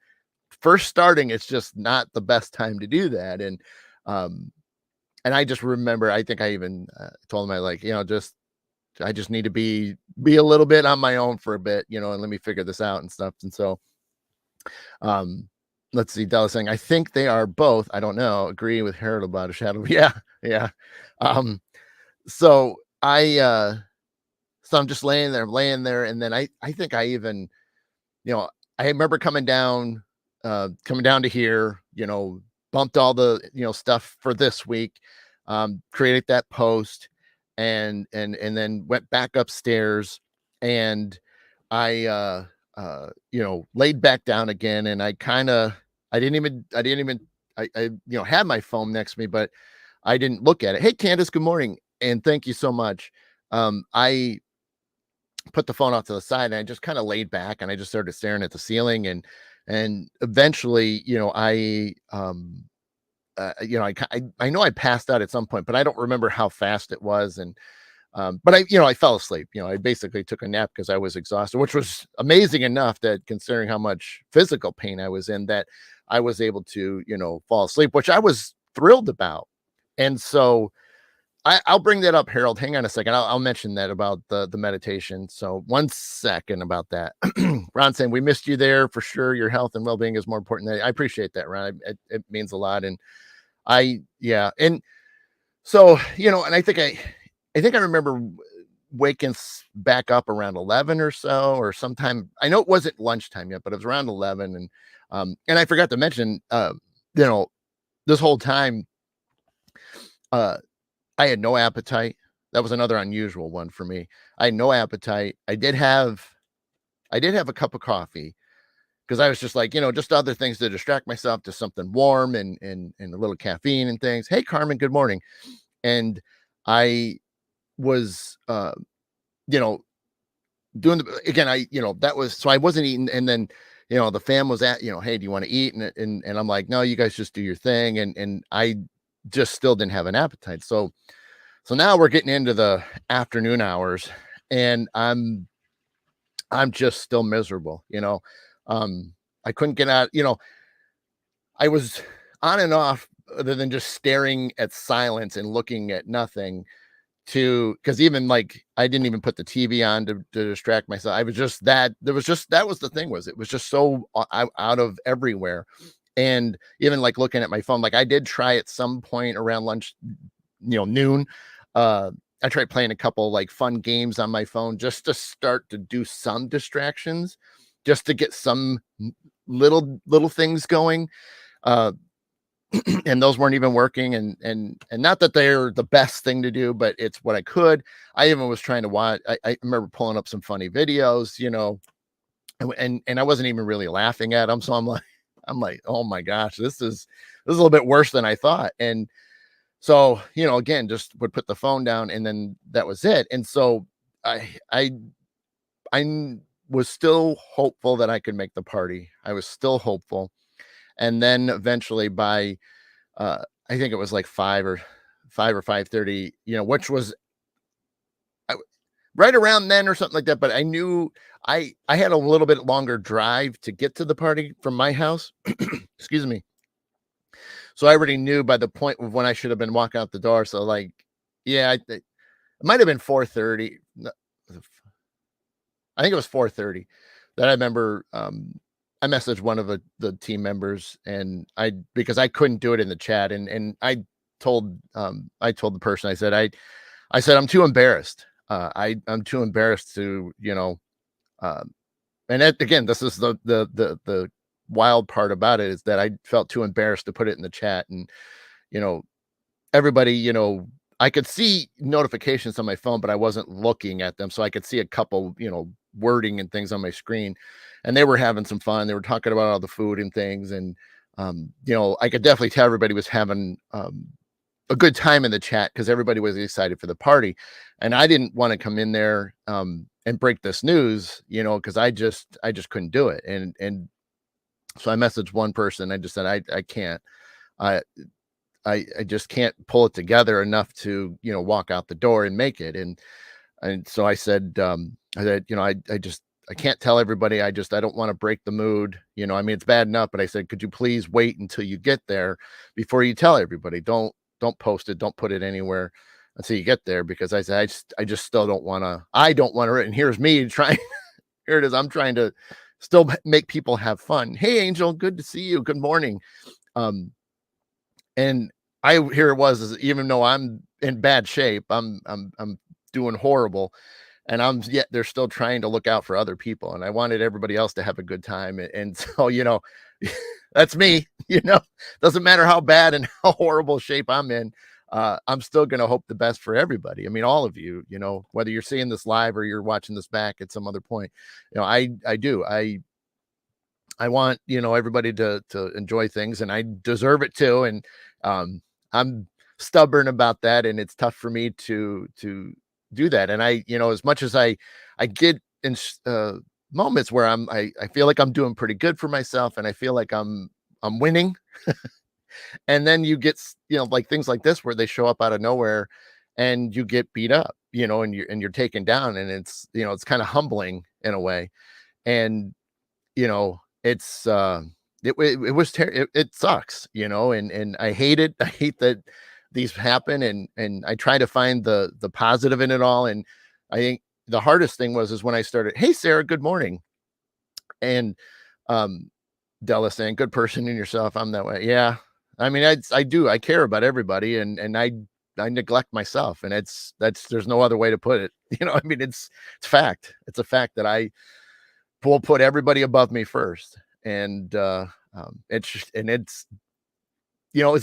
first starting, it's just not the best time to do that. Um, and I just remember, I think I even told him, I like, I just need to be a little bit on my own for a bit, and let me figure this out and stuff. And so, um, let's see, Dallas saying, I think they are both, I don't know, agree with Harold about a shadow. Yeah, yeah. Um, so so I'm just laying there, and then I think I even, you know, I remember coming down to here, bumped all the, stuff for this week, created that post, and then went back upstairs, and I laid back down again, and I didn't even, had my phone next to me, but I didn't look at it. Hey, Candace, good morning, and thank you so much. I put the phone off to the side, and I just kind of laid back, and I just started staring at the ceiling. And eventually, I know I passed out at some point, but I don't remember how fast it was. And but I fell asleep. I basically took a nap because I was exhausted, which was amazing enough that, considering how much physical pain I was in, that I was able to, fall asleep, which I was thrilled about. And so I'll bring that up, Harold. Hang on a second. I'll mention that about the meditation. So one second about that. Ron saying, we missed you there for sure. Your health and well-being is more important. I appreciate that, Ron. It means a lot. And yeah. And so, and I think I remember waking back up around 11 or so, or sometime. I know it wasn't lunchtime yet, but it was around 11. And I forgot to mention, you know, this whole time, uh, I had no appetite. That was another unusual one for me. I had no appetite. I did have a cup of coffee because I was just like, just other things to distract myself, to something warm and a little caffeine and things. Hey, Carmen, good morning. And I was, you know, doing again, that was, so I wasn't eating. And then, the fam was at, hey, do you want to eat? And I'm like, no, you guys just do your thing. And I just still didn't have an appetite. So now we're getting into the afternoon hours, and I'm just still miserable. I couldn't get out, I was on and off, other than just staring at silence and looking at nothing, to because even like I didn't even put the TV on to distract myself. I was just that was the thing, was it was just so out of everywhere. And even like looking at my phone, like I did try at some point around lunch, noon. uh I tried playing a couple like fun games on my phone just to start to do some distractions, just to get some little things going. uh and those weren't even working. And not that they're the best thing to do, but it's what I could. I even was trying to watch, I remember pulling up some funny videos, and I wasn't even really laughing at them. So I'm like, oh my gosh, this is a little bit worse than I thought. And so, again, just would put the phone down, and then that was it. And so I I I was still hopeful that I could make the party. I was still hopeful. And then eventually by I think it was like 5 or 5:30, which was I, right around then or something like that. But I knew I had a little bit longer drive to get to the party from my house. Excuse me. So I already knew by the point of when I should have been walking out the door. So like, yeah, it might have been 4:30. No, I think it was 4:30 that I remember. I messaged one of the team members, and because I couldn't do it in the chat, and I told the person, I said, I'm too embarrassed. I'm too embarrassed to, um, and again, this is the wild part about it, is that I felt too embarrassed to put it in the chat. And, you know, everybody, I could see notifications on my phone, but I wasn't looking at them. So I could see a couple, wording and things on my screen, and they were having some fun. They were talking about all the food and things. And, I could definitely tell everybody was having, a good time in the chat, because everybody was excited for the party. And I didn't want to come in there, and break this news, because I just couldn't do it. And so I messaged one person. I just said, I can't. I I just can't pull it together enough to, walk out the door and make it. And so I said, I can't tell everybody. I don't want to break the mood. I mean, it's bad enough, but I said, could you please wait until you get there before you tell everybody? Don't post it. Don't put it anywhere until you get there, because I said, I just still don't want to. I don't want to. And here's me trying. Here it is. I'm trying to still make people have fun. Hey, Angel, good to see you. Good morning. Um, and here it was, is even though I'm in bad shape, I'm doing horrible, and yet they're still trying to look out for other people, and I wanted everybody else to have a good time. And so, that's me. Doesn't matter how bad and how horrible shape I'm in. I'm still going to hope the best for everybody. I mean, all of you, whether you're seeing this live or you're watching this back at some other point, I want, everybody to enjoy things, and I deserve it too. And I'm stubborn about that, and it's tough for me to do that. And as much as I get in moments where I feel like I'm doing pretty good for myself, and I feel like I'm winning. And then you get, like things like this, where they show up out of nowhere and you get beat up, and you're taken down, and it's kind of humbling in a way. And, it's, it was it sucks, and I hate it. I hate that these happen. And I try to find the positive in it all. And I think the hardest thing is when I started, hey, Sarah, good morning. And, Della saying, good person in yourself. I'm that way. Yeah. I mean, I do. I care about everybody, and I neglect myself, and there's no other way to put it. I mean, it's fact. It's a fact that I will put everybody above me first. And, it's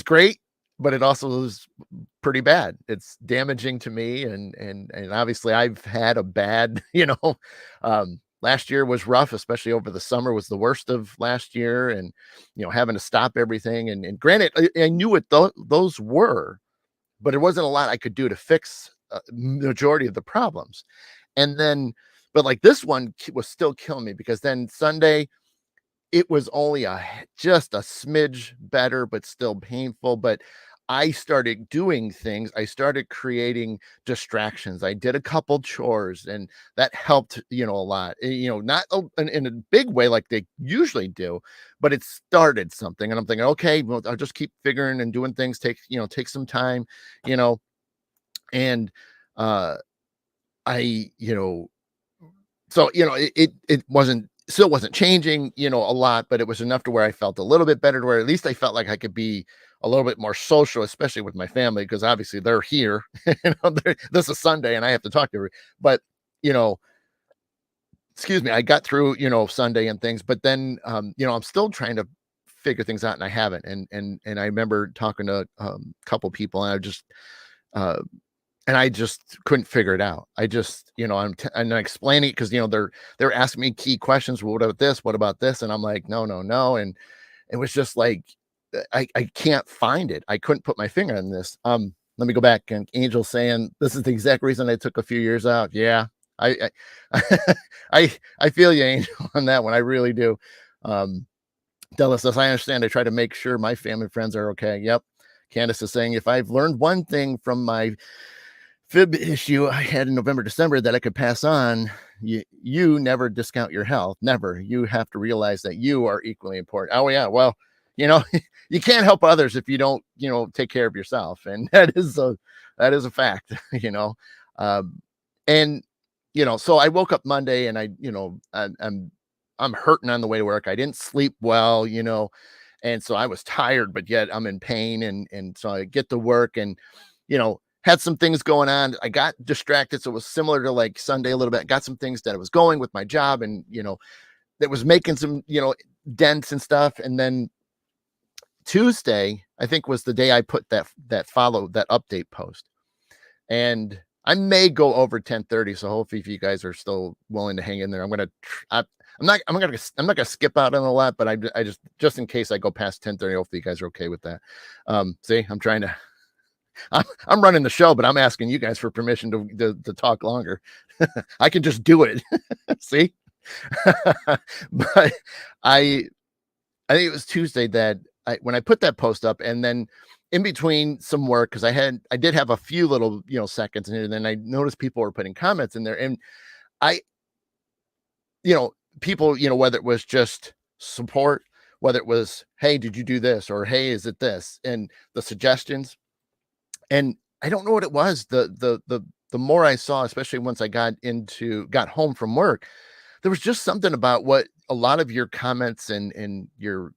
great, but it also is pretty bad. It's damaging to me. And obviously I've had a bad, last year was rough, especially over the summer was the worst of last year. And, having to stop everything. And granted, I knew what those were, but there wasn't a lot I could do to fix majority of the problems. And then, but like this one was still killing me, because then Sunday, it was only just a smidge better, but still painful. But I started doing things. I started creating distractions. I did a couple chores, and that helped, a lot, not in a big way like they usually do, but it started something. And I'm thinking, okay, well, I'll just keep figuring and doing things, take some time, you know, and, I, so, it wasn't changing, a lot, but it was enough to where I felt a little bit better, to where at least I felt like I could be a little bit more social, especially with my family, because obviously they're here. This is Sunday and I have to talk to her. But, you know, excuse me, I got through, Sunday and things, but then, I'm still trying to figure things out, and I haven't. And I remember talking to a couple people, and uh, I just couldn't figure it out. I just, I'm explaining it, because, they're asking me key questions. Well, what about this? What about this? And I'm like, no, no, no. And it was just like, I can't find it. I couldn't put my finger on this. Let me go back. And Angel saying, this is the exact reason I took a few years out. Yeah. I I feel you, Angel, on that one. I really do. Um, Della says, I understand. I try to make sure my family and friends are okay. Yep. Candace is saying, if I've learned one thing from my fib issue I had in November, December that I could pass on, you never discount your health. Never. You have to realize that you are equally important. Oh yeah. Well, you can't help others if you don't, take care of yourself. And that is a fact, Um, and, so I woke up Monday, and I'm I'm hurting on the way to work. I didn't sleep well, and so I was tired, but yet I'm in pain, and so I get to work and had some things going on. I got distracted, so it was similar to like Sunday a little bit. Got some things that I was going with my job, and that was making some dents and stuff. And then Tuesday, I think, was the day I put that update post, and I may go over 10:30. So hopefully, if you guys are still willing to hang in there, I'm not gonna skip out on a lot, but I just in case I go past 10:30, hopefully you guys are okay with that. See, I'm trying to I'm running the show, but I'm asking you guys for permission to talk longer. I can just do it. See? But I I think it was Tuesday that when I put that post up, and then in between some work, because I did have a few little seconds in it, and then I noticed people were putting comments in there, and I people, whether it was just support, whether it was, hey, did you do this, or hey, is it this, and the suggestions. And I don't know what it was. The more I saw, especially once I got home from work, there was just something about what a lot of your comments and your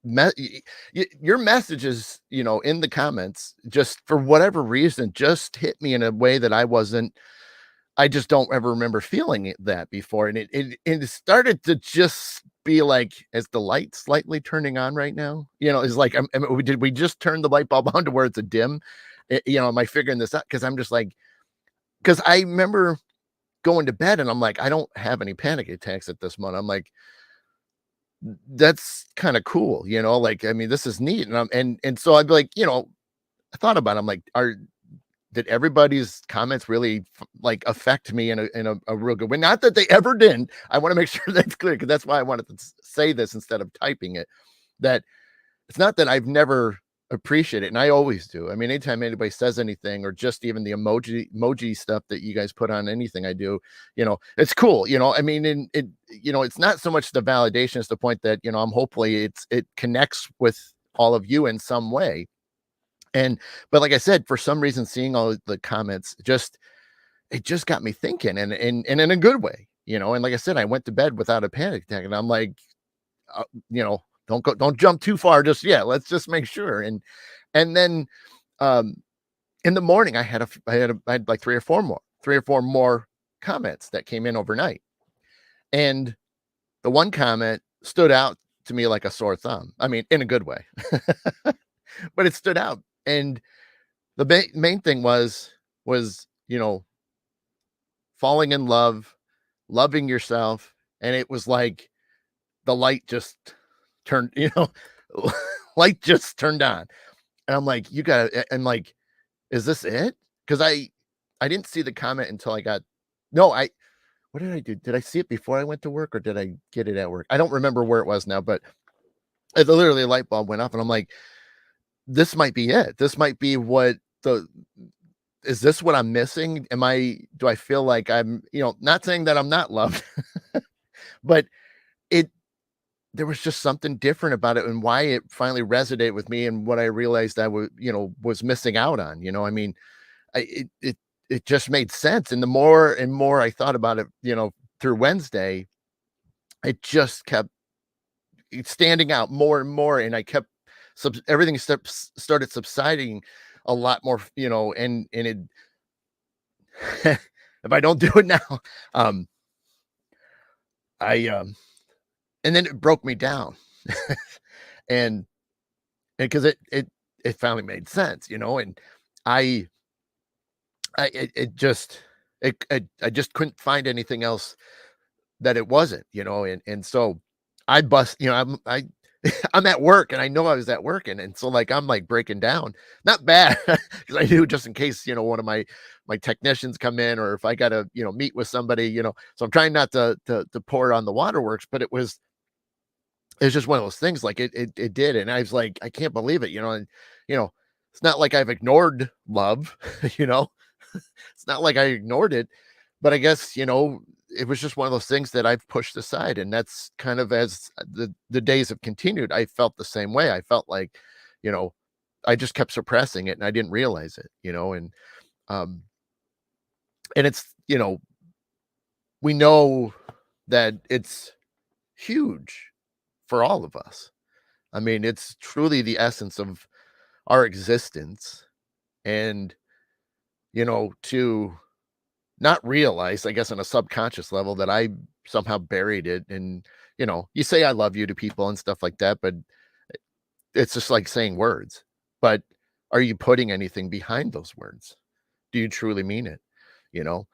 messages, in the comments, just for whatever reason, just hit me in a way that I just don't ever remember feeling that before. And it started to just be like, is the light slightly turning on right now? It's like, did we just turn the light bulb on to where it's a dim? Am I figuring this out? Because I'm just like, because I remember going to bed and I'm like, I don't have any panic attacks at this moment. I'm like, that's kind of cool, like, I mean, this is neat. And so I'd be like, I thought about it. I'm like, did everybody's comments really like affect me in a real good way? Not that they ever didn't. I want to make sure that's clear, because that's why I wanted to say this instead of typing it. That it's not that I've never appreciated it, and I always do. I mean, anytime anybody says anything, or just even the emoji stuff that you guys put on anything I do, it's cool. I mean, and it's not so much the validation as the point that I'm hopefully it connects with all of you in some way. But like I said, for some reason, seeing all the comments it just got me thinking, and in a good way. And like I said, I went to bed without a panic attack, and I'm like, uh, don't jump too far just yet. Let's just make sure. And then um in the morning, I had like three or four more comments that came in overnight. And the one comment stood out to me like a sore thumb. I mean, in a good way. But it stood out. And the main thing was falling in love, loving yourself. And it was like the light just turned, light just turned on. And I'm like, I'm like, is this it? Because I didn't see the comment until I got, no, what did I do? Did I see it before I went to work, or did I get it at work? I don't remember where it was now, but literally a light bulb went off, and I'm like, this might be it. This might be is this what I'm missing? Do I feel like I'm, not saying that I'm not loved, but there was just something different about it, and why it finally resonated with me, and what I realized I was missing out on. I mean, it just made sense. And the more and more I thought about it, through Wednesday, it just kept standing out more and more. And I kept everything started subsiding a lot more, and it, if I don't do it now, I and then it broke me down. and because it finally made sense, and I it just I just couldn't find anything else that it wasn't, and so I bust, I'm at work, and I know I was at work, and so like I'm like breaking down, not bad, because I knew, just in case one of my technicians come in, or if I gotta meet with somebody, so I'm trying not to pour it on the waterworks, but it's just one of those things, like it did, and I was like, I can't believe it, and it's not like I've ignored love, you know, it's not like I ignored it, but I guess, it was just one of those things that I've pushed aside. And that's kind of, as the days have continued, I felt the same way. I felt like, you know, I just kept suppressing it, and I didn't realize it, um, and it's, we know, that it's huge for all of us. I mean, it's truly the essence of our existence. And, to not realize, I guess, on a subconscious level that I somehow buried it. And, you say I love you to people and stuff like that, but it's just like saying words. But are you putting anything behind those words? Do you truly mean it? You know,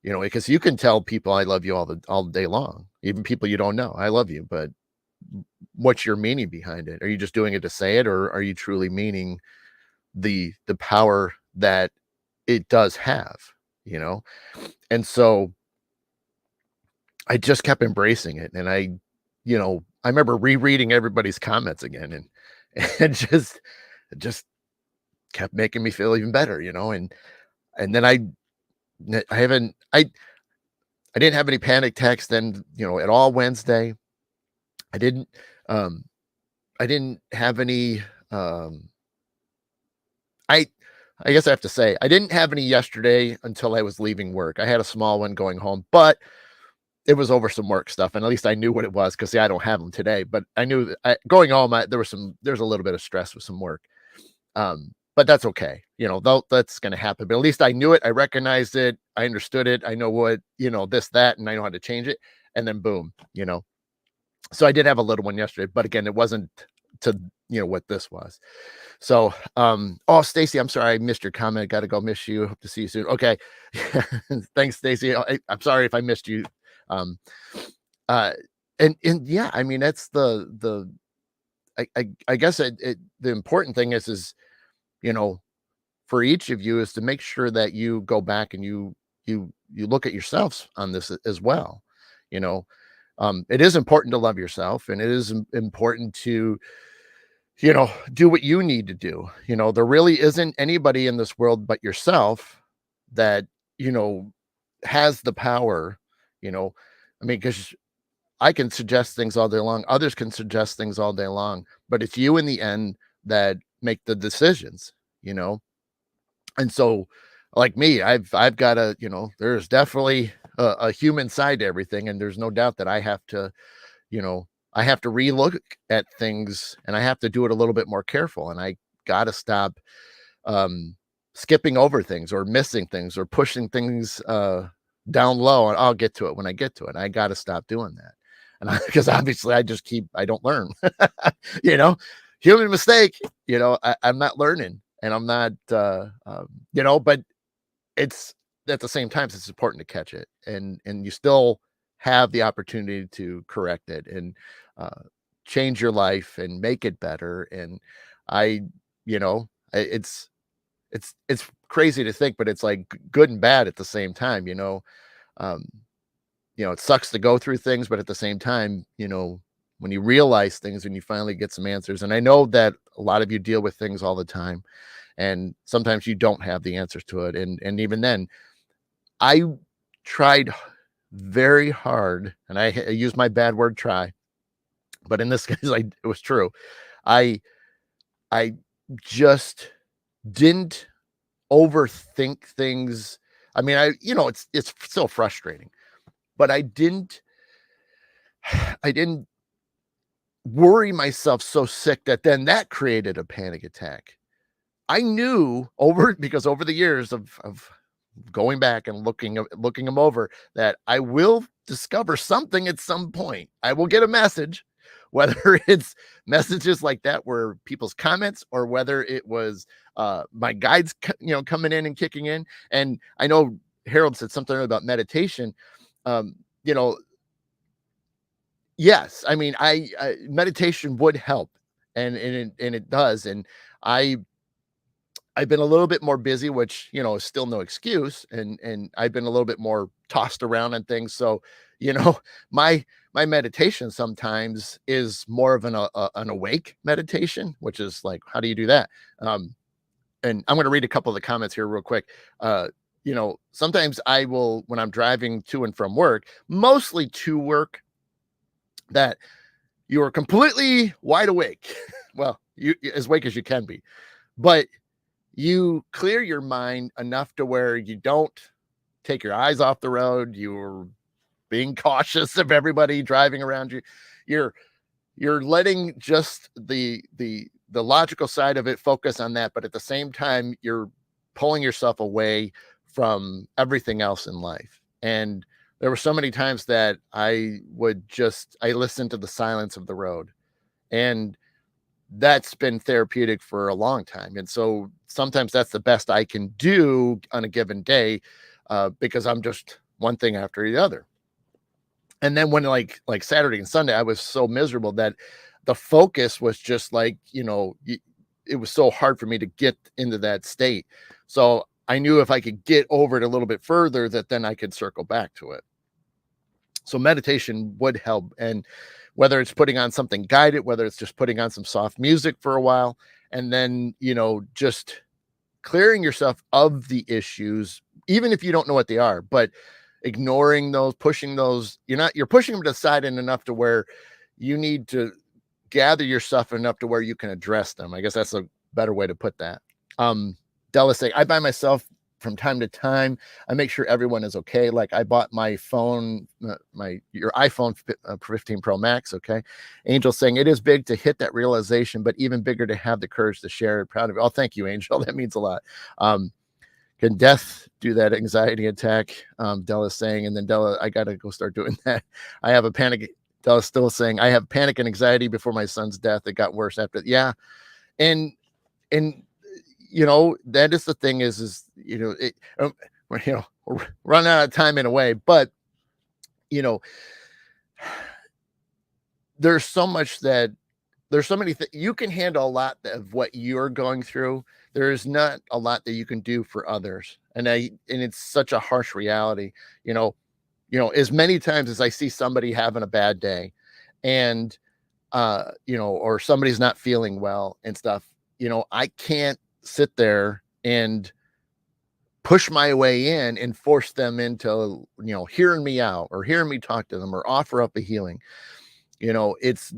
because you can tell people I love you all day long, even people you don't know. I love you, but what's your meaning behind it? Are you just doing it to say it, or are you truly meaning the power that it does have, you know? And so I just kept embracing it. And I remember rereading everybody's comments again, and and just kept making me feel even better, and then I haven't I didn't have any panic attacks then, at all Wednesday. I didn't um I didn't have any I I guess I have to say I didn't have any yesterday until I was leaving work. I had a small one going home, but it was over some work stuff, and at least I knew what it was, 'cause see, I don't have them today, but I knew that going home, there's a little bit of stress with some work. But that's okay. Though that's gonna happen. But at least I knew it, I recognized it, I understood it, I know what, this, that, and I know how to change it, and then boom. So I did have a little one yesterday, but again, it wasn't to what this was. So, oh, Stacy, I'm sorry I missed your comment. Gotta go, miss you. Hope to see you soon. Okay. Thanks, Stacy. I'm sorry if I missed you. Um, uh, and yeah, I mean, that's I guess the important thing is, you know, for each of you is to make sure that you go back and you look at yourselves on this as well. You know, it is important to love yourself, and it is important to, do what you need to do. There really isn't anybody in this world but yourself that, you know, has the power, you know. I mean, because I can suggest things all day long, others can suggest things all day long, but it's you in the end that make the decisions, you know. And so, like me, I've got a, there's definitely a human side to everything, and there's no doubt that you know, I have to relook at things, and I have to do it a little bit more careful, and I got to stop um skipping over things or missing things or pushing things down low, and I'll get to it when I get to it. I got to stop doing that. And because obviously I don't learn. you know, Human mistake, I'm not learning, and I'm not but it's at the same time it's important to catch it, and you still have the opportunity to correct it and uh change your life and make it better. And I you know it's crazy to think, but it's like good and bad at the same time. um it sucks to go through things, but at the same time, when you realize things and you finally get some answers, and I know that a lot of you deal with things all the time, and sometimes you don't have the answers to it. And even then, I tried very hard, and I use my bad word try, but in this case, it was true. I I just didn't overthink things. I mean, it's still frustrating, but I didn't worry myself so sick that then that created a panic attack. I knew because over the years of going back and looking them over, that I will discover something at some point. I will get a message, whether it's messages like that were people's comments, or whether it was my guides, coming in and kicking in. And I know Harold said something about meditation. Um, you know, yes, I mean, I meditation would help, and it does. And I I've been a little bit more busy, which, is still no excuse, and I've been a little bit more tossed around and things. So, you know, my my meditation sometimes is more of an awake meditation, which is like, how do you do that? Um, and I'm going to read a couple of the comments here real quick. Sometimes I will, when I'm driving to and from work, mostly to work, that you are completely wide awake. Well, you as awake as you can be, but you clear your mind enough to where you don't take your eyes off the road. You're being cautious of everybody driving around you. You're you're letting just the logical side of it focus on that, but at the same time, you're pulling yourself away from everything else in life. And there were so many times that I listened to the silence of the road. And that's been therapeutic for a long time. And so sometimes that's the best I can do on a given day, because I'm just one thing after the other. And then when like Saturday and Sunday, I was so miserable that the focus was just like, it was so hard for me to get into that state. So I knew if I could get over it a little bit further, that then I could circle back to it. So meditation would help. And whether it's putting on something guided, whether it's just putting on some soft music for a while, and then, just clearing yourself of the issues, even if you don't know what they are, but ignoring those, pushing those, you're pushing them to the side in enough to where you need to gather yourself enough to where you can address them. I guess that's a better way to put that. Della saying, I buy myself from time to time. I make sure everyone is okay. Like I bought my phone, your iPhone 15 Pro Max. Okay. Angel saying it is big to hit that realization, but even bigger to have the courage to share it. Proud of you. Oh, thank you, Angel. That means a lot. Can death do that anxiety attack? Della's saying, and then Della, I got to go start doing that. I have a panic. Della's still saying, I have panic and anxiety before my son's death. It got worse after. Yeah. And that is the thing we're running out of time in a way, but you know, there's so much that there's so many things you can handle a lot of what you're going through. There's not a lot that you can do for others. And it's such a harsh reality, as many times as I see somebody having a bad day and, or somebody's not feeling well and stuff, I can't sit there and push my way in and force them into, hearing me out or hearing me talk to them or offer up a healing. It's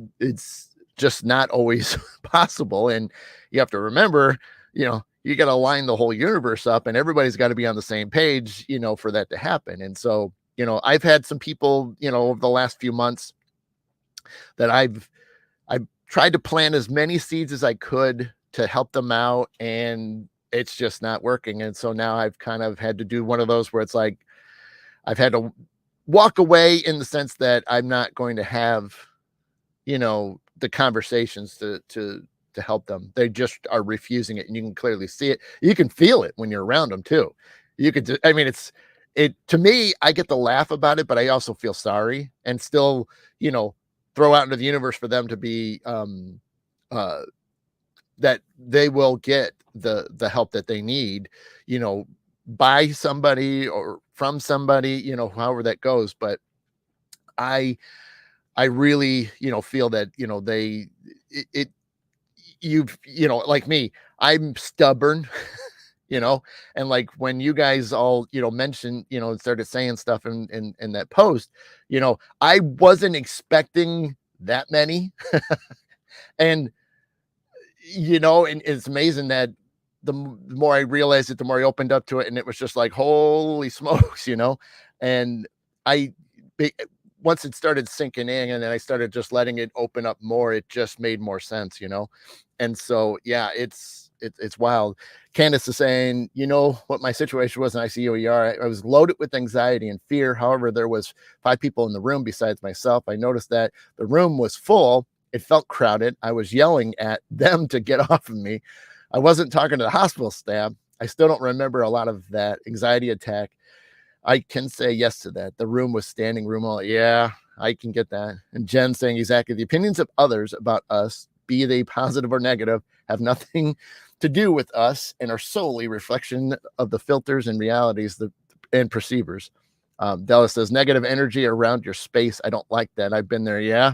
just not always possible. And you have to remember, you got to line the whole universe up and everybody's got to be on the same page, for that to happen. And so, I've had some people, over the last few months that I've tried to plant as many seeds as I could to help them out, and it's just not working. And so now I've kind of had to do one of those where it's like I've had to walk away in the sense that I'm not going to have, the conversations to help them. They just are refusing it, and you can clearly see it. You can feel it when you're around them too. You could, I mean, it to me, I get to laugh about it, but I also feel sorry and still, throw out into the universe for them to be, that they will get the help that they need, by somebody or from somebody, however that goes. But I I really, feel that, like me, I'm stubborn, you know, and like when you guys all, mentioned, and started saying stuff in that post, I wasn't expecting that many. And, and it's amazing that the more I realized it, the more I opened up to it. And it was just like, holy smokes, and I, be- once it started sinking in and then I started just letting it open up more, it just made more sense. And so, yeah, it's wild. Candace is saying, what my situation was in ICUER. I was loaded with anxiety and fear. However, there was 5 people in the room besides myself. I noticed that the room was full. It felt crowded. I was yelling at them to get off of me. I wasn't talking to the hospital staff. I still don't remember a lot of that anxiety attack. I can say yes to that. The room was standing room only. Yeah, I can get that. And Jen saying exactly, the opinions of others about us, be they positive or negative, have nothing to do with us and are solely reflection of the filters and realities and perceivers. Della says negative energy around your space. I don't like that. I've been there. Yeah.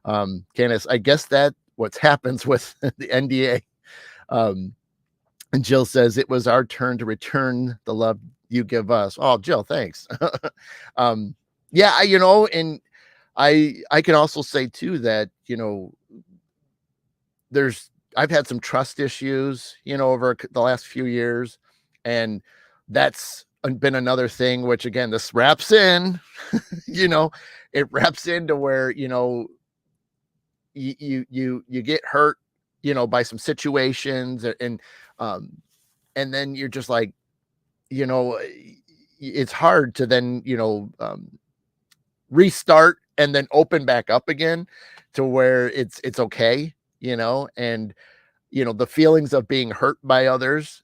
Candace, I guess that what happens with the NDA. And Jill says it was our turn to return the love you give us. Oh, Jill, thanks. Yeah, and I can also say too that, I've had some trust issues, over the last few years, and that's been another thing, which again, this wraps in, you know, it wraps into where, you get hurt, by some situations, um, and then you're just like, it's hard to then, restart and then open back up again to where it's okay, and the feelings of being hurt by others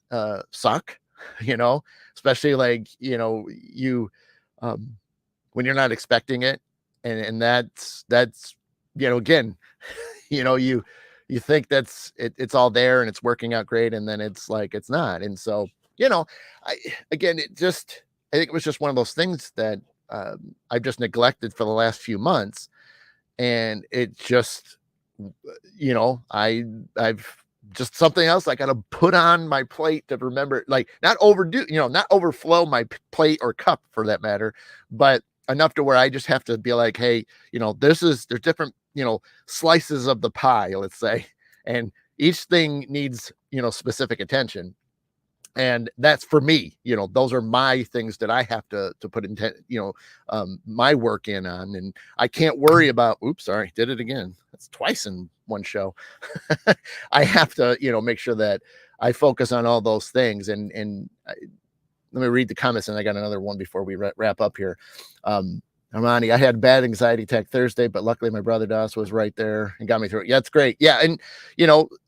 suck, you know, especially like, you um when you're not expecting it, and that's again, you think it's all there and it's working out great, and then it's like it's not. And so, I again, I think it was just one of those things that I've just neglected for the last few months, and it just I've just something else I got to put on my plate to remember, like not overdo, not overflow my plate or cup for that matter, but enough to where I just have to be like, hey, there's different, slices of the pie, let's say, and each thing needs, specific attention. And that's for me, those are my things that I have to put intent, my work in on, and I can't worry about, oops, sorry, did it again. That's twice in one show. I have to, make sure that I focus on all those things. Let me read the comments, and I got another one before we wrap up here. Armani, I had bad anxiety attack Thursday, but luckily my brother Das was right there and got me through it. Yeah, it's great. Yeah. And,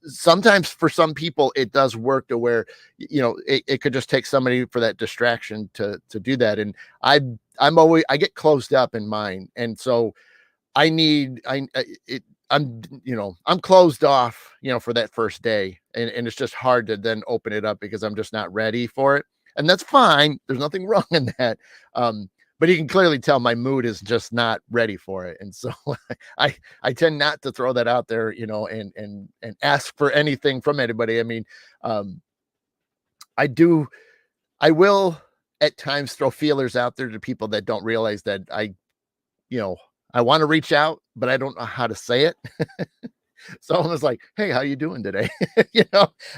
sometimes for some people, it does work to where, it could just take somebody for that distraction to do that. And I get closed up in mine. And so I'm closed off, for that first day. And it's just hard to then open it up because I'm just not ready for it. And that's fine. There's nothing wrong in that. But you can clearly tell my mood is just not ready for it. And so I tend not to throw that out there, and ask for anything from anybody. I mean, I will at times throw feelers out there to people that don't realize that I want to reach out, but I don't know how to say it. So I was like, hey, how you doing today?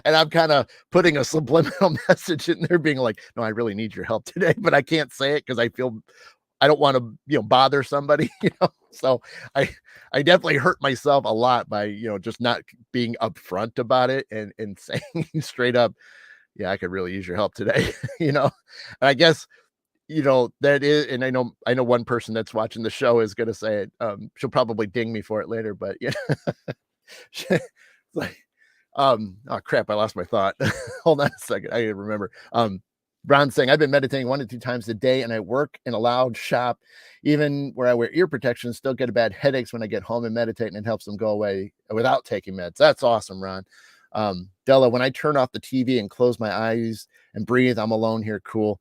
And I'm kind of putting a subliminal message in there being like, no, I really need your help today, but I can't say it because I don't want to, bother somebody, So I definitely hurt myself a lot by, just not being upfront about it and saying straight up, yeah, I could really use your help today, And I guess, that is, and I know one person that's watching the show is going to say it. She'll probably ding me for it later, but yeah. Like, oh crap, I lost my thought. Hold on a second. I remember. Brown saying, I've been meditating 1 to 2 times a day, and I work in a loud shop. Even where I wear ear protection, still get a bad headaches when I get home and meditate, and it helps them go away without taking meds. That's awesome, Ron. Della, when I turn off the TV and close my eyes and breathe, I'm alone here. Cool.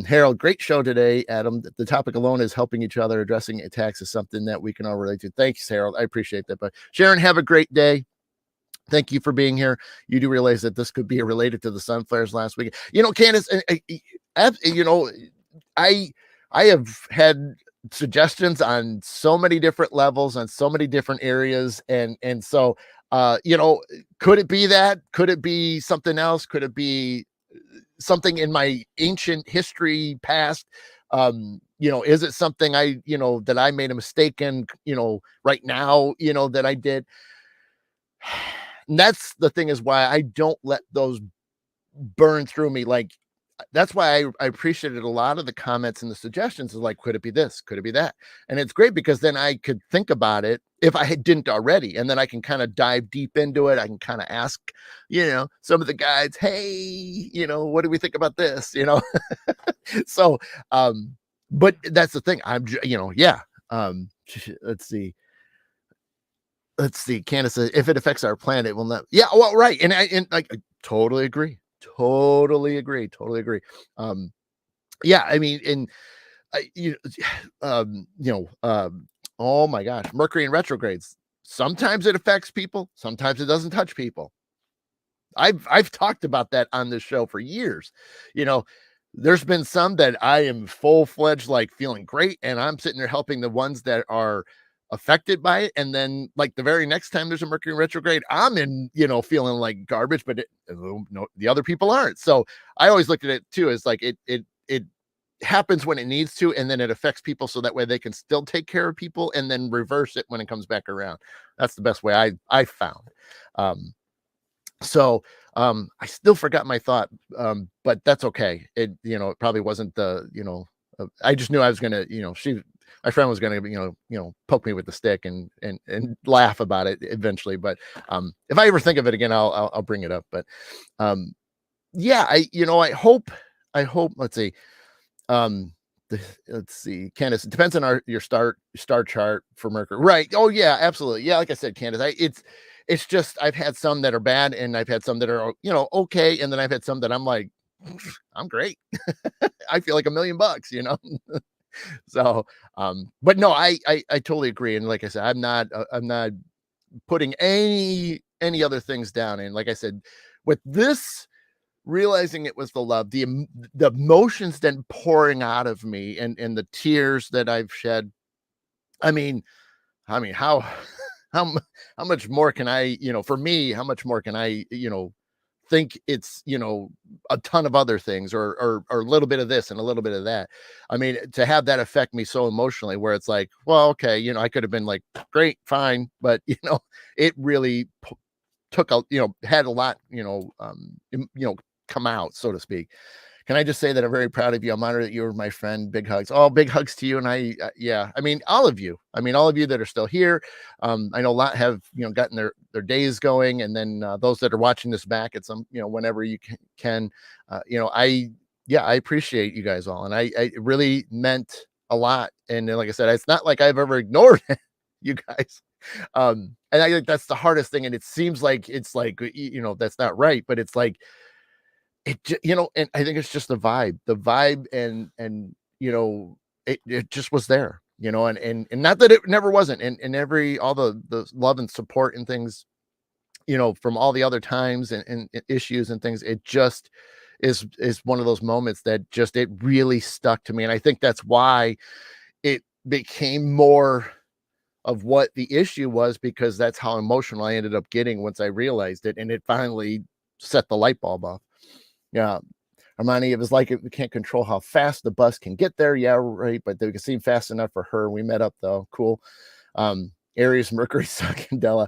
Harold, great show today, Adam. The topic alone is helping each other. Addressing attacks is something that we can all relate to. Thanks, Harold. I appreciate that. But Sharon, have a great day. Thank you for being here. You do realize that this could be related to the sun flares last week. Candace, I have had suggestions on so many different levels, on so many different areas. And so, could it be that? Could it be something else? Could it be something in my ancient history past? Is it something that I made a mistake in, right now, that I did? And that's the thing, is why I don't let those burn through me. Like, that's why I appreciated a lot of the comments and the suggestions is like, could it be this? Could it be that? And it's great because then I could think about it if I didn't already. And then I can kind of dive deep into it. I can kind of ask, some of the guys, hey, what do we think about this? So, but that's the thing. Yeah. Let's see. Candace says, if it affects our planet, it will not. Yeah. Well, right. And I totally agree. Totally agree. Yeah, I mean, oh my gosh, Mercury in retrogrades. Sometimes it affects people, sometimes it doesn't touch people. I've talked about that on this show for years. There's been some that I am full-fledged, like feeling great, and I'm sitting there helping the ones that are affected by it. And then like the very next time there's a Mercury retrograde, I'm in, feeling like garbage, but no, the other people aren't. So I always looked at it too as like it it happens when it needs to, and then it affects people so that way they can still take care of people and then reverse it when it comes back around. That's the best way I found. Um, so I still forgot my thought, but that's okay. It probably wasn't I just knew I was gonna, my friend was gonna, poke me with the stick and laugh about it eventually. But if I ever think of it again, I'll bring it up. But um, yeah, I hope. Let's see. Um, let's see, Candace. It depends on your star chart for Mercury, right? Oh yeah, absolutely. Yeah, like I said, Candace. It's just I've had some that are bad, and I've had some that are okay, and then I've had some that I'm like, I'm great. I feel like $1,000,000. So, but no, I totally agree, and like I said, I'm not putting any other things down, and like I said, with this realizing it was the love, the emotions then pouring out of me and the tears that I've shed. I mean, how how how much more can I, for me, how much more can I, think it's, a ton of other things or a little bit of this and a little bit of that. I mean, to have that affect me so emotionally where it's like, well, okay, I could have been like, great, fine, but it really took a had a lot come out, so to speak. Can I just say that I'm very proud of you? I'm honored that you were my friend. Big hugs. Oh, big hugs to you. And yeah, I mean, all of you. I mean, all of you that are still here. I know a lot have, gotten their days going. And then those that are watching this back at some, whenever you can, I appreciate you guys all. And I it really meant a lot. And then, like I said, it's not like I've ever ignored you guys. And I think that's the hardest thing. And it seems like it's like, that's not right. But it's like, and I think it's just the vibe and it just was there, and not that it never wasn't, and every all the love and support and things, from all the other times and issues and things, it just is one of those moments that just it really stuck to me, and I think that's why it became more of what the issue was, because that's how emotional I ended up getting once I realized it, and it finally set the light bulb off. Yeah. Armani, it was like we can't control how fast the bus can get there. Yeah, right. But they can seem fast enough for her. We met up though. Cool. Aries, Mercury, sucking Della.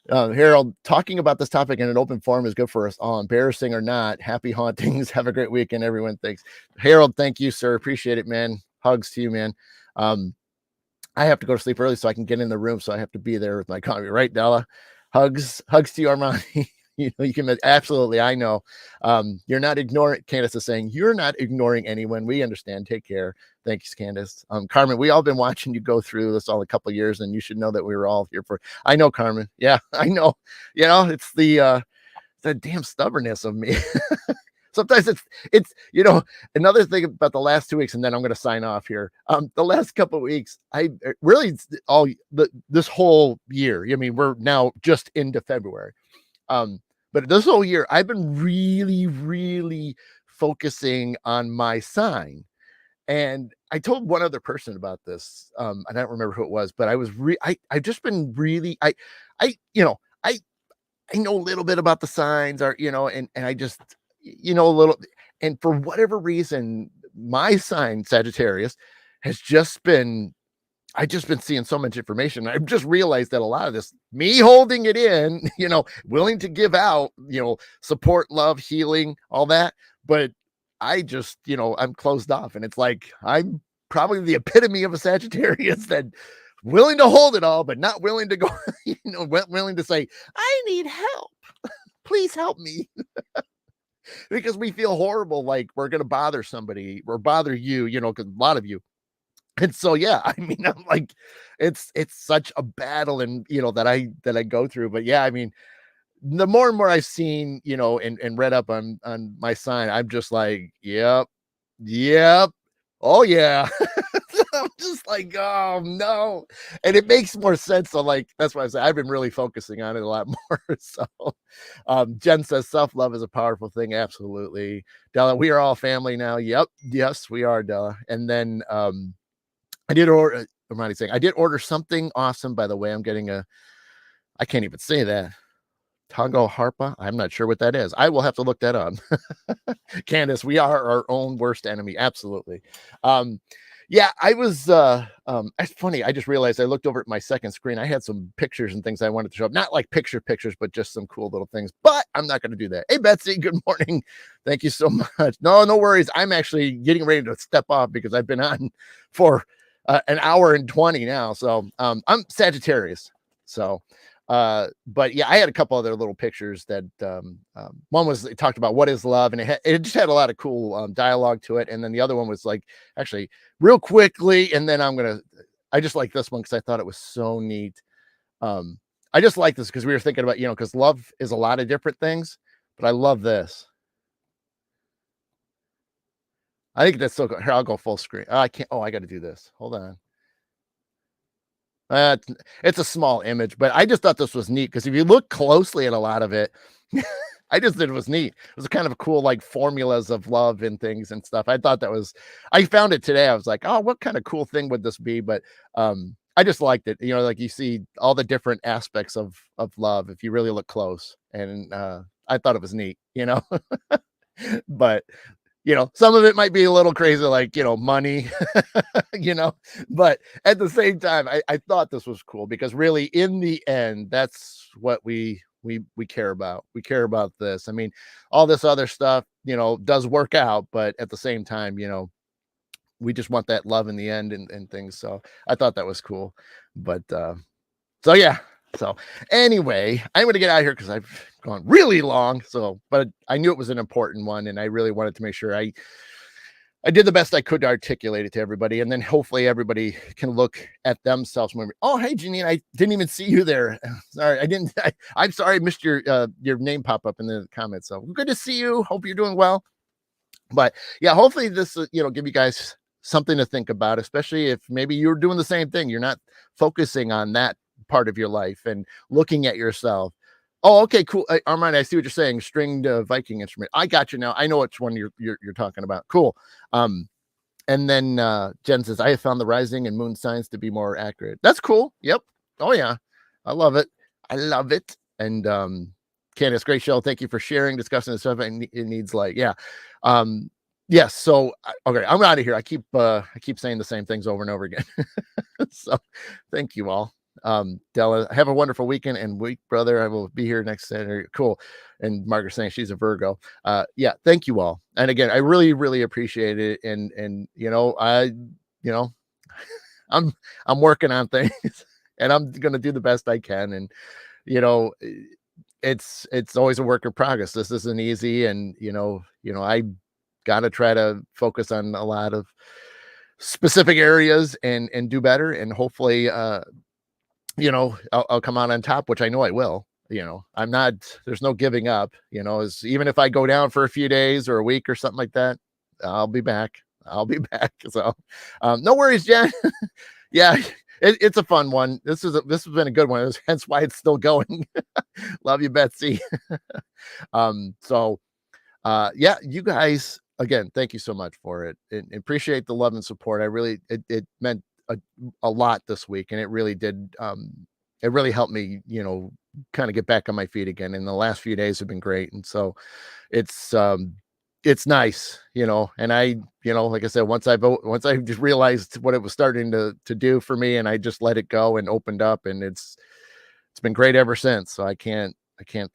Harold, talking about this topic in an open forum is good for us all, embarrassing or not. Happy hauntings. Have a great weekend, everyone. Thanks. Harold, thank you, sir. Appreciate it, man. Hugs to you, man. I have to go to sleep early so I can get in the room. So I have to be there with my coffee, right, Della? Hugs to you, Armani. You can absolutely. I know. You're not ignoring. Candace is saying you're not ignoring anyone. We understand. Take care. Thanks, Candace. Carmen, we all been watching you go through this all a couple of years, and you should know that we were all here for. I know, Carmen. Yeah, I know. It's the damn stubbornness of me. Sometimes it's another thing about the last 2 weeks, and then I'm going to sign off here. The last couple of weeks, I really this whole year. I mean, we're now just into February. But this whole year, I've been really, really focusing on my sign. And I told one other person about this. I don't remember who it was, but I've just been really, I, I know a little bit about the signs and I just, a little, and for whatever reason, my sign Sagittarius has just been I just been seeing so much information. I've just realized that a lot of this, me holding it in, willing to give out, support, love, healing, all that. But I just, I'm closed off. And it's like, I'm probably the epitome of a Sagittarius that willing to hold it all, but not willing to go, willing to say, I need help. Please help me. Because we feel horrible. Like we're going to bother somebody or bother you, because a lot of you. And so, yeah, I mean, I'm like, it's such a battle and, that I go through. But yeah, I mean, the more and more I've seen, and read up on my sign, I'm just like, yep. Oh yeah. I'm just like, oh no. And it makes more sense. So like, that's why I say I've been really focusing on it a lot more. So Jen says self-love is a powerful thing. Absolutely. Della, we are all family now. Yep. Yes, we are, Della. And then I did order. I'm not saying I did order something awesome. By the way, I'm getting I can't even say that. Tago Harpa. I'm not sure what that is. I will have to look that up. Candace, we are our own worst enemy. Absolutely. Um, yeah, I was it's funny. I just realized I looked over at my second screen. I had some pictures and things I wanted to show up, not like pictures, but just some cool little things. But I'm not going to do that. Hey, Betsy, good morning. Thank you so much. No worries. I'm actually getting ready to step off because I've been on for an hour and 20 now. So I'm Sagittarius. So but yeah, I had a couple other little pictures that one was, it talked about what is love, and it just had a lot of cool dialogue to it. And then the other one was like, actually real quickly, and then I just like this one because I thought it was so neat. I just like this because we were thinking about, because love is a lot of different things, but I love this. I think that's so good. Here, I'll go full screen. I can't. Oh, I got to do this. Hold on. Uh, it's a small image, but I just thought this was neat because if you look closely at a lot of it, I just thought it was neat. It was kind of cool, like formulas of love and things and stuff. I found it today. I was like, oh, what kind of cool thing would this be? But I just liked it. Like you see all the different aspects of love if you really look close. And I thought it was neat, but some of it might be a little crazy, like, money, but at the same time, I thought this was cool because really in the end, that's what we care about. We care about this. I mean, all this other stuff, does work out, but at the same time, we just want that love in the end and things. So I thought that was cool, but, so yeah. So anyway, I'm going to get out of here because I've gone really long. But I knew it was an important one, and I really wanted to make sure I did the best I could to articulate it to everybody, and then hopefully everybody can look at themselves. Oh, hey, Janine, I didn't even see you there. Sorry, I didn't. I'm sorry, I missed your name pop up in the comments. So good to see you. Hope you're doing well. But yeah, hopefully this give you guys something to think about, especially if maybe you're doing the same thing. You're not focusing on that part of your life and looking at yourself. Oh, okay, cool. Armand, I see what you're saying. Stringed Viking instrument. I got you now. I know which one you're talking about. Cool. And then Jen says, I have found the rising and moon signs to be more accurate. That's cool. Yep. Oh yeah. I love it. And Candace, great show. Thank you for sharing, discussing the stuff. It needs light. Yeah. Yes. So okay, I'm out of here. I keep saying the same things over and over again. So thank you all. Della, have a wonderful weekend and week, brother. I will be here next Saturday. Cool. And Margaret saying she's a Virgo. Yeah, thank you all. And again, I really, really appreciate it. And I'm working on things and I'm gonna do the best I can. And it's always a work in progress. This isn't easy, and I gotta try to focus on a lot of specific areas and do better, and hopefully I'll come out on top, which I know I will. There's no giving up, even if I go down for a few days or a week or something like that, I'll be back. So no worries, Jen. Yeah, it's a fun one. This has been a good one. Hence why it's still going. Love you, Betsy. Yeah, you guys, again, thank you so much for it, and appreciate the love and support. I really, it meant a lot this week, and it really did. It really helped me, kind of get back on my feet again. And the last few days have been great. And so it's nice, and I, like I said, once I just realized what it was starting to do for me, and I just let it go and opened up, and it's been great ever since. So I can't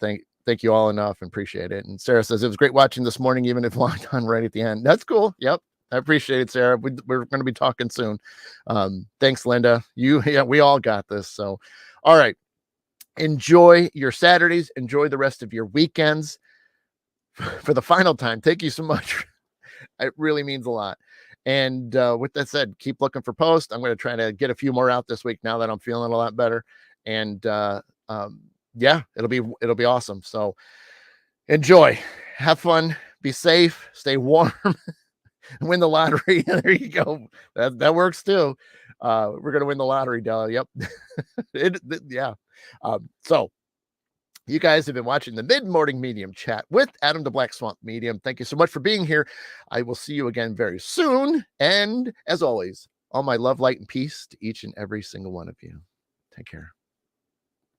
thank you all enough and appreciate it. And Sarah says, it was great watching this morning, even if logged on right at the end. That's cool. Yep. I appreciate it, Sarah. We're going to be talking soon. Thanks, Linda. We all got this. So, all right. Enjoy your Saturdays. Enjoy the rest of your weekends. For the final time, thank you so much. It really means a lot. And with that said, keep looking for posts. I'm going to try to get a few more out this week now that I'm feeling a lot better. And yeah, it'll be awesome. So enjoy, have fun, be safe, stay warm. Win the lottery. There you go. That works too. We're gonna win the lottery, Della. Yep. Yeah. So you guys have been watching the Mid-Morning Medium Chat with Adam the Black Swamp Medium. Thank you so much for being here. I will see you again very soon. And as always, all my love, light, and peace to each and every single one of you. Take care.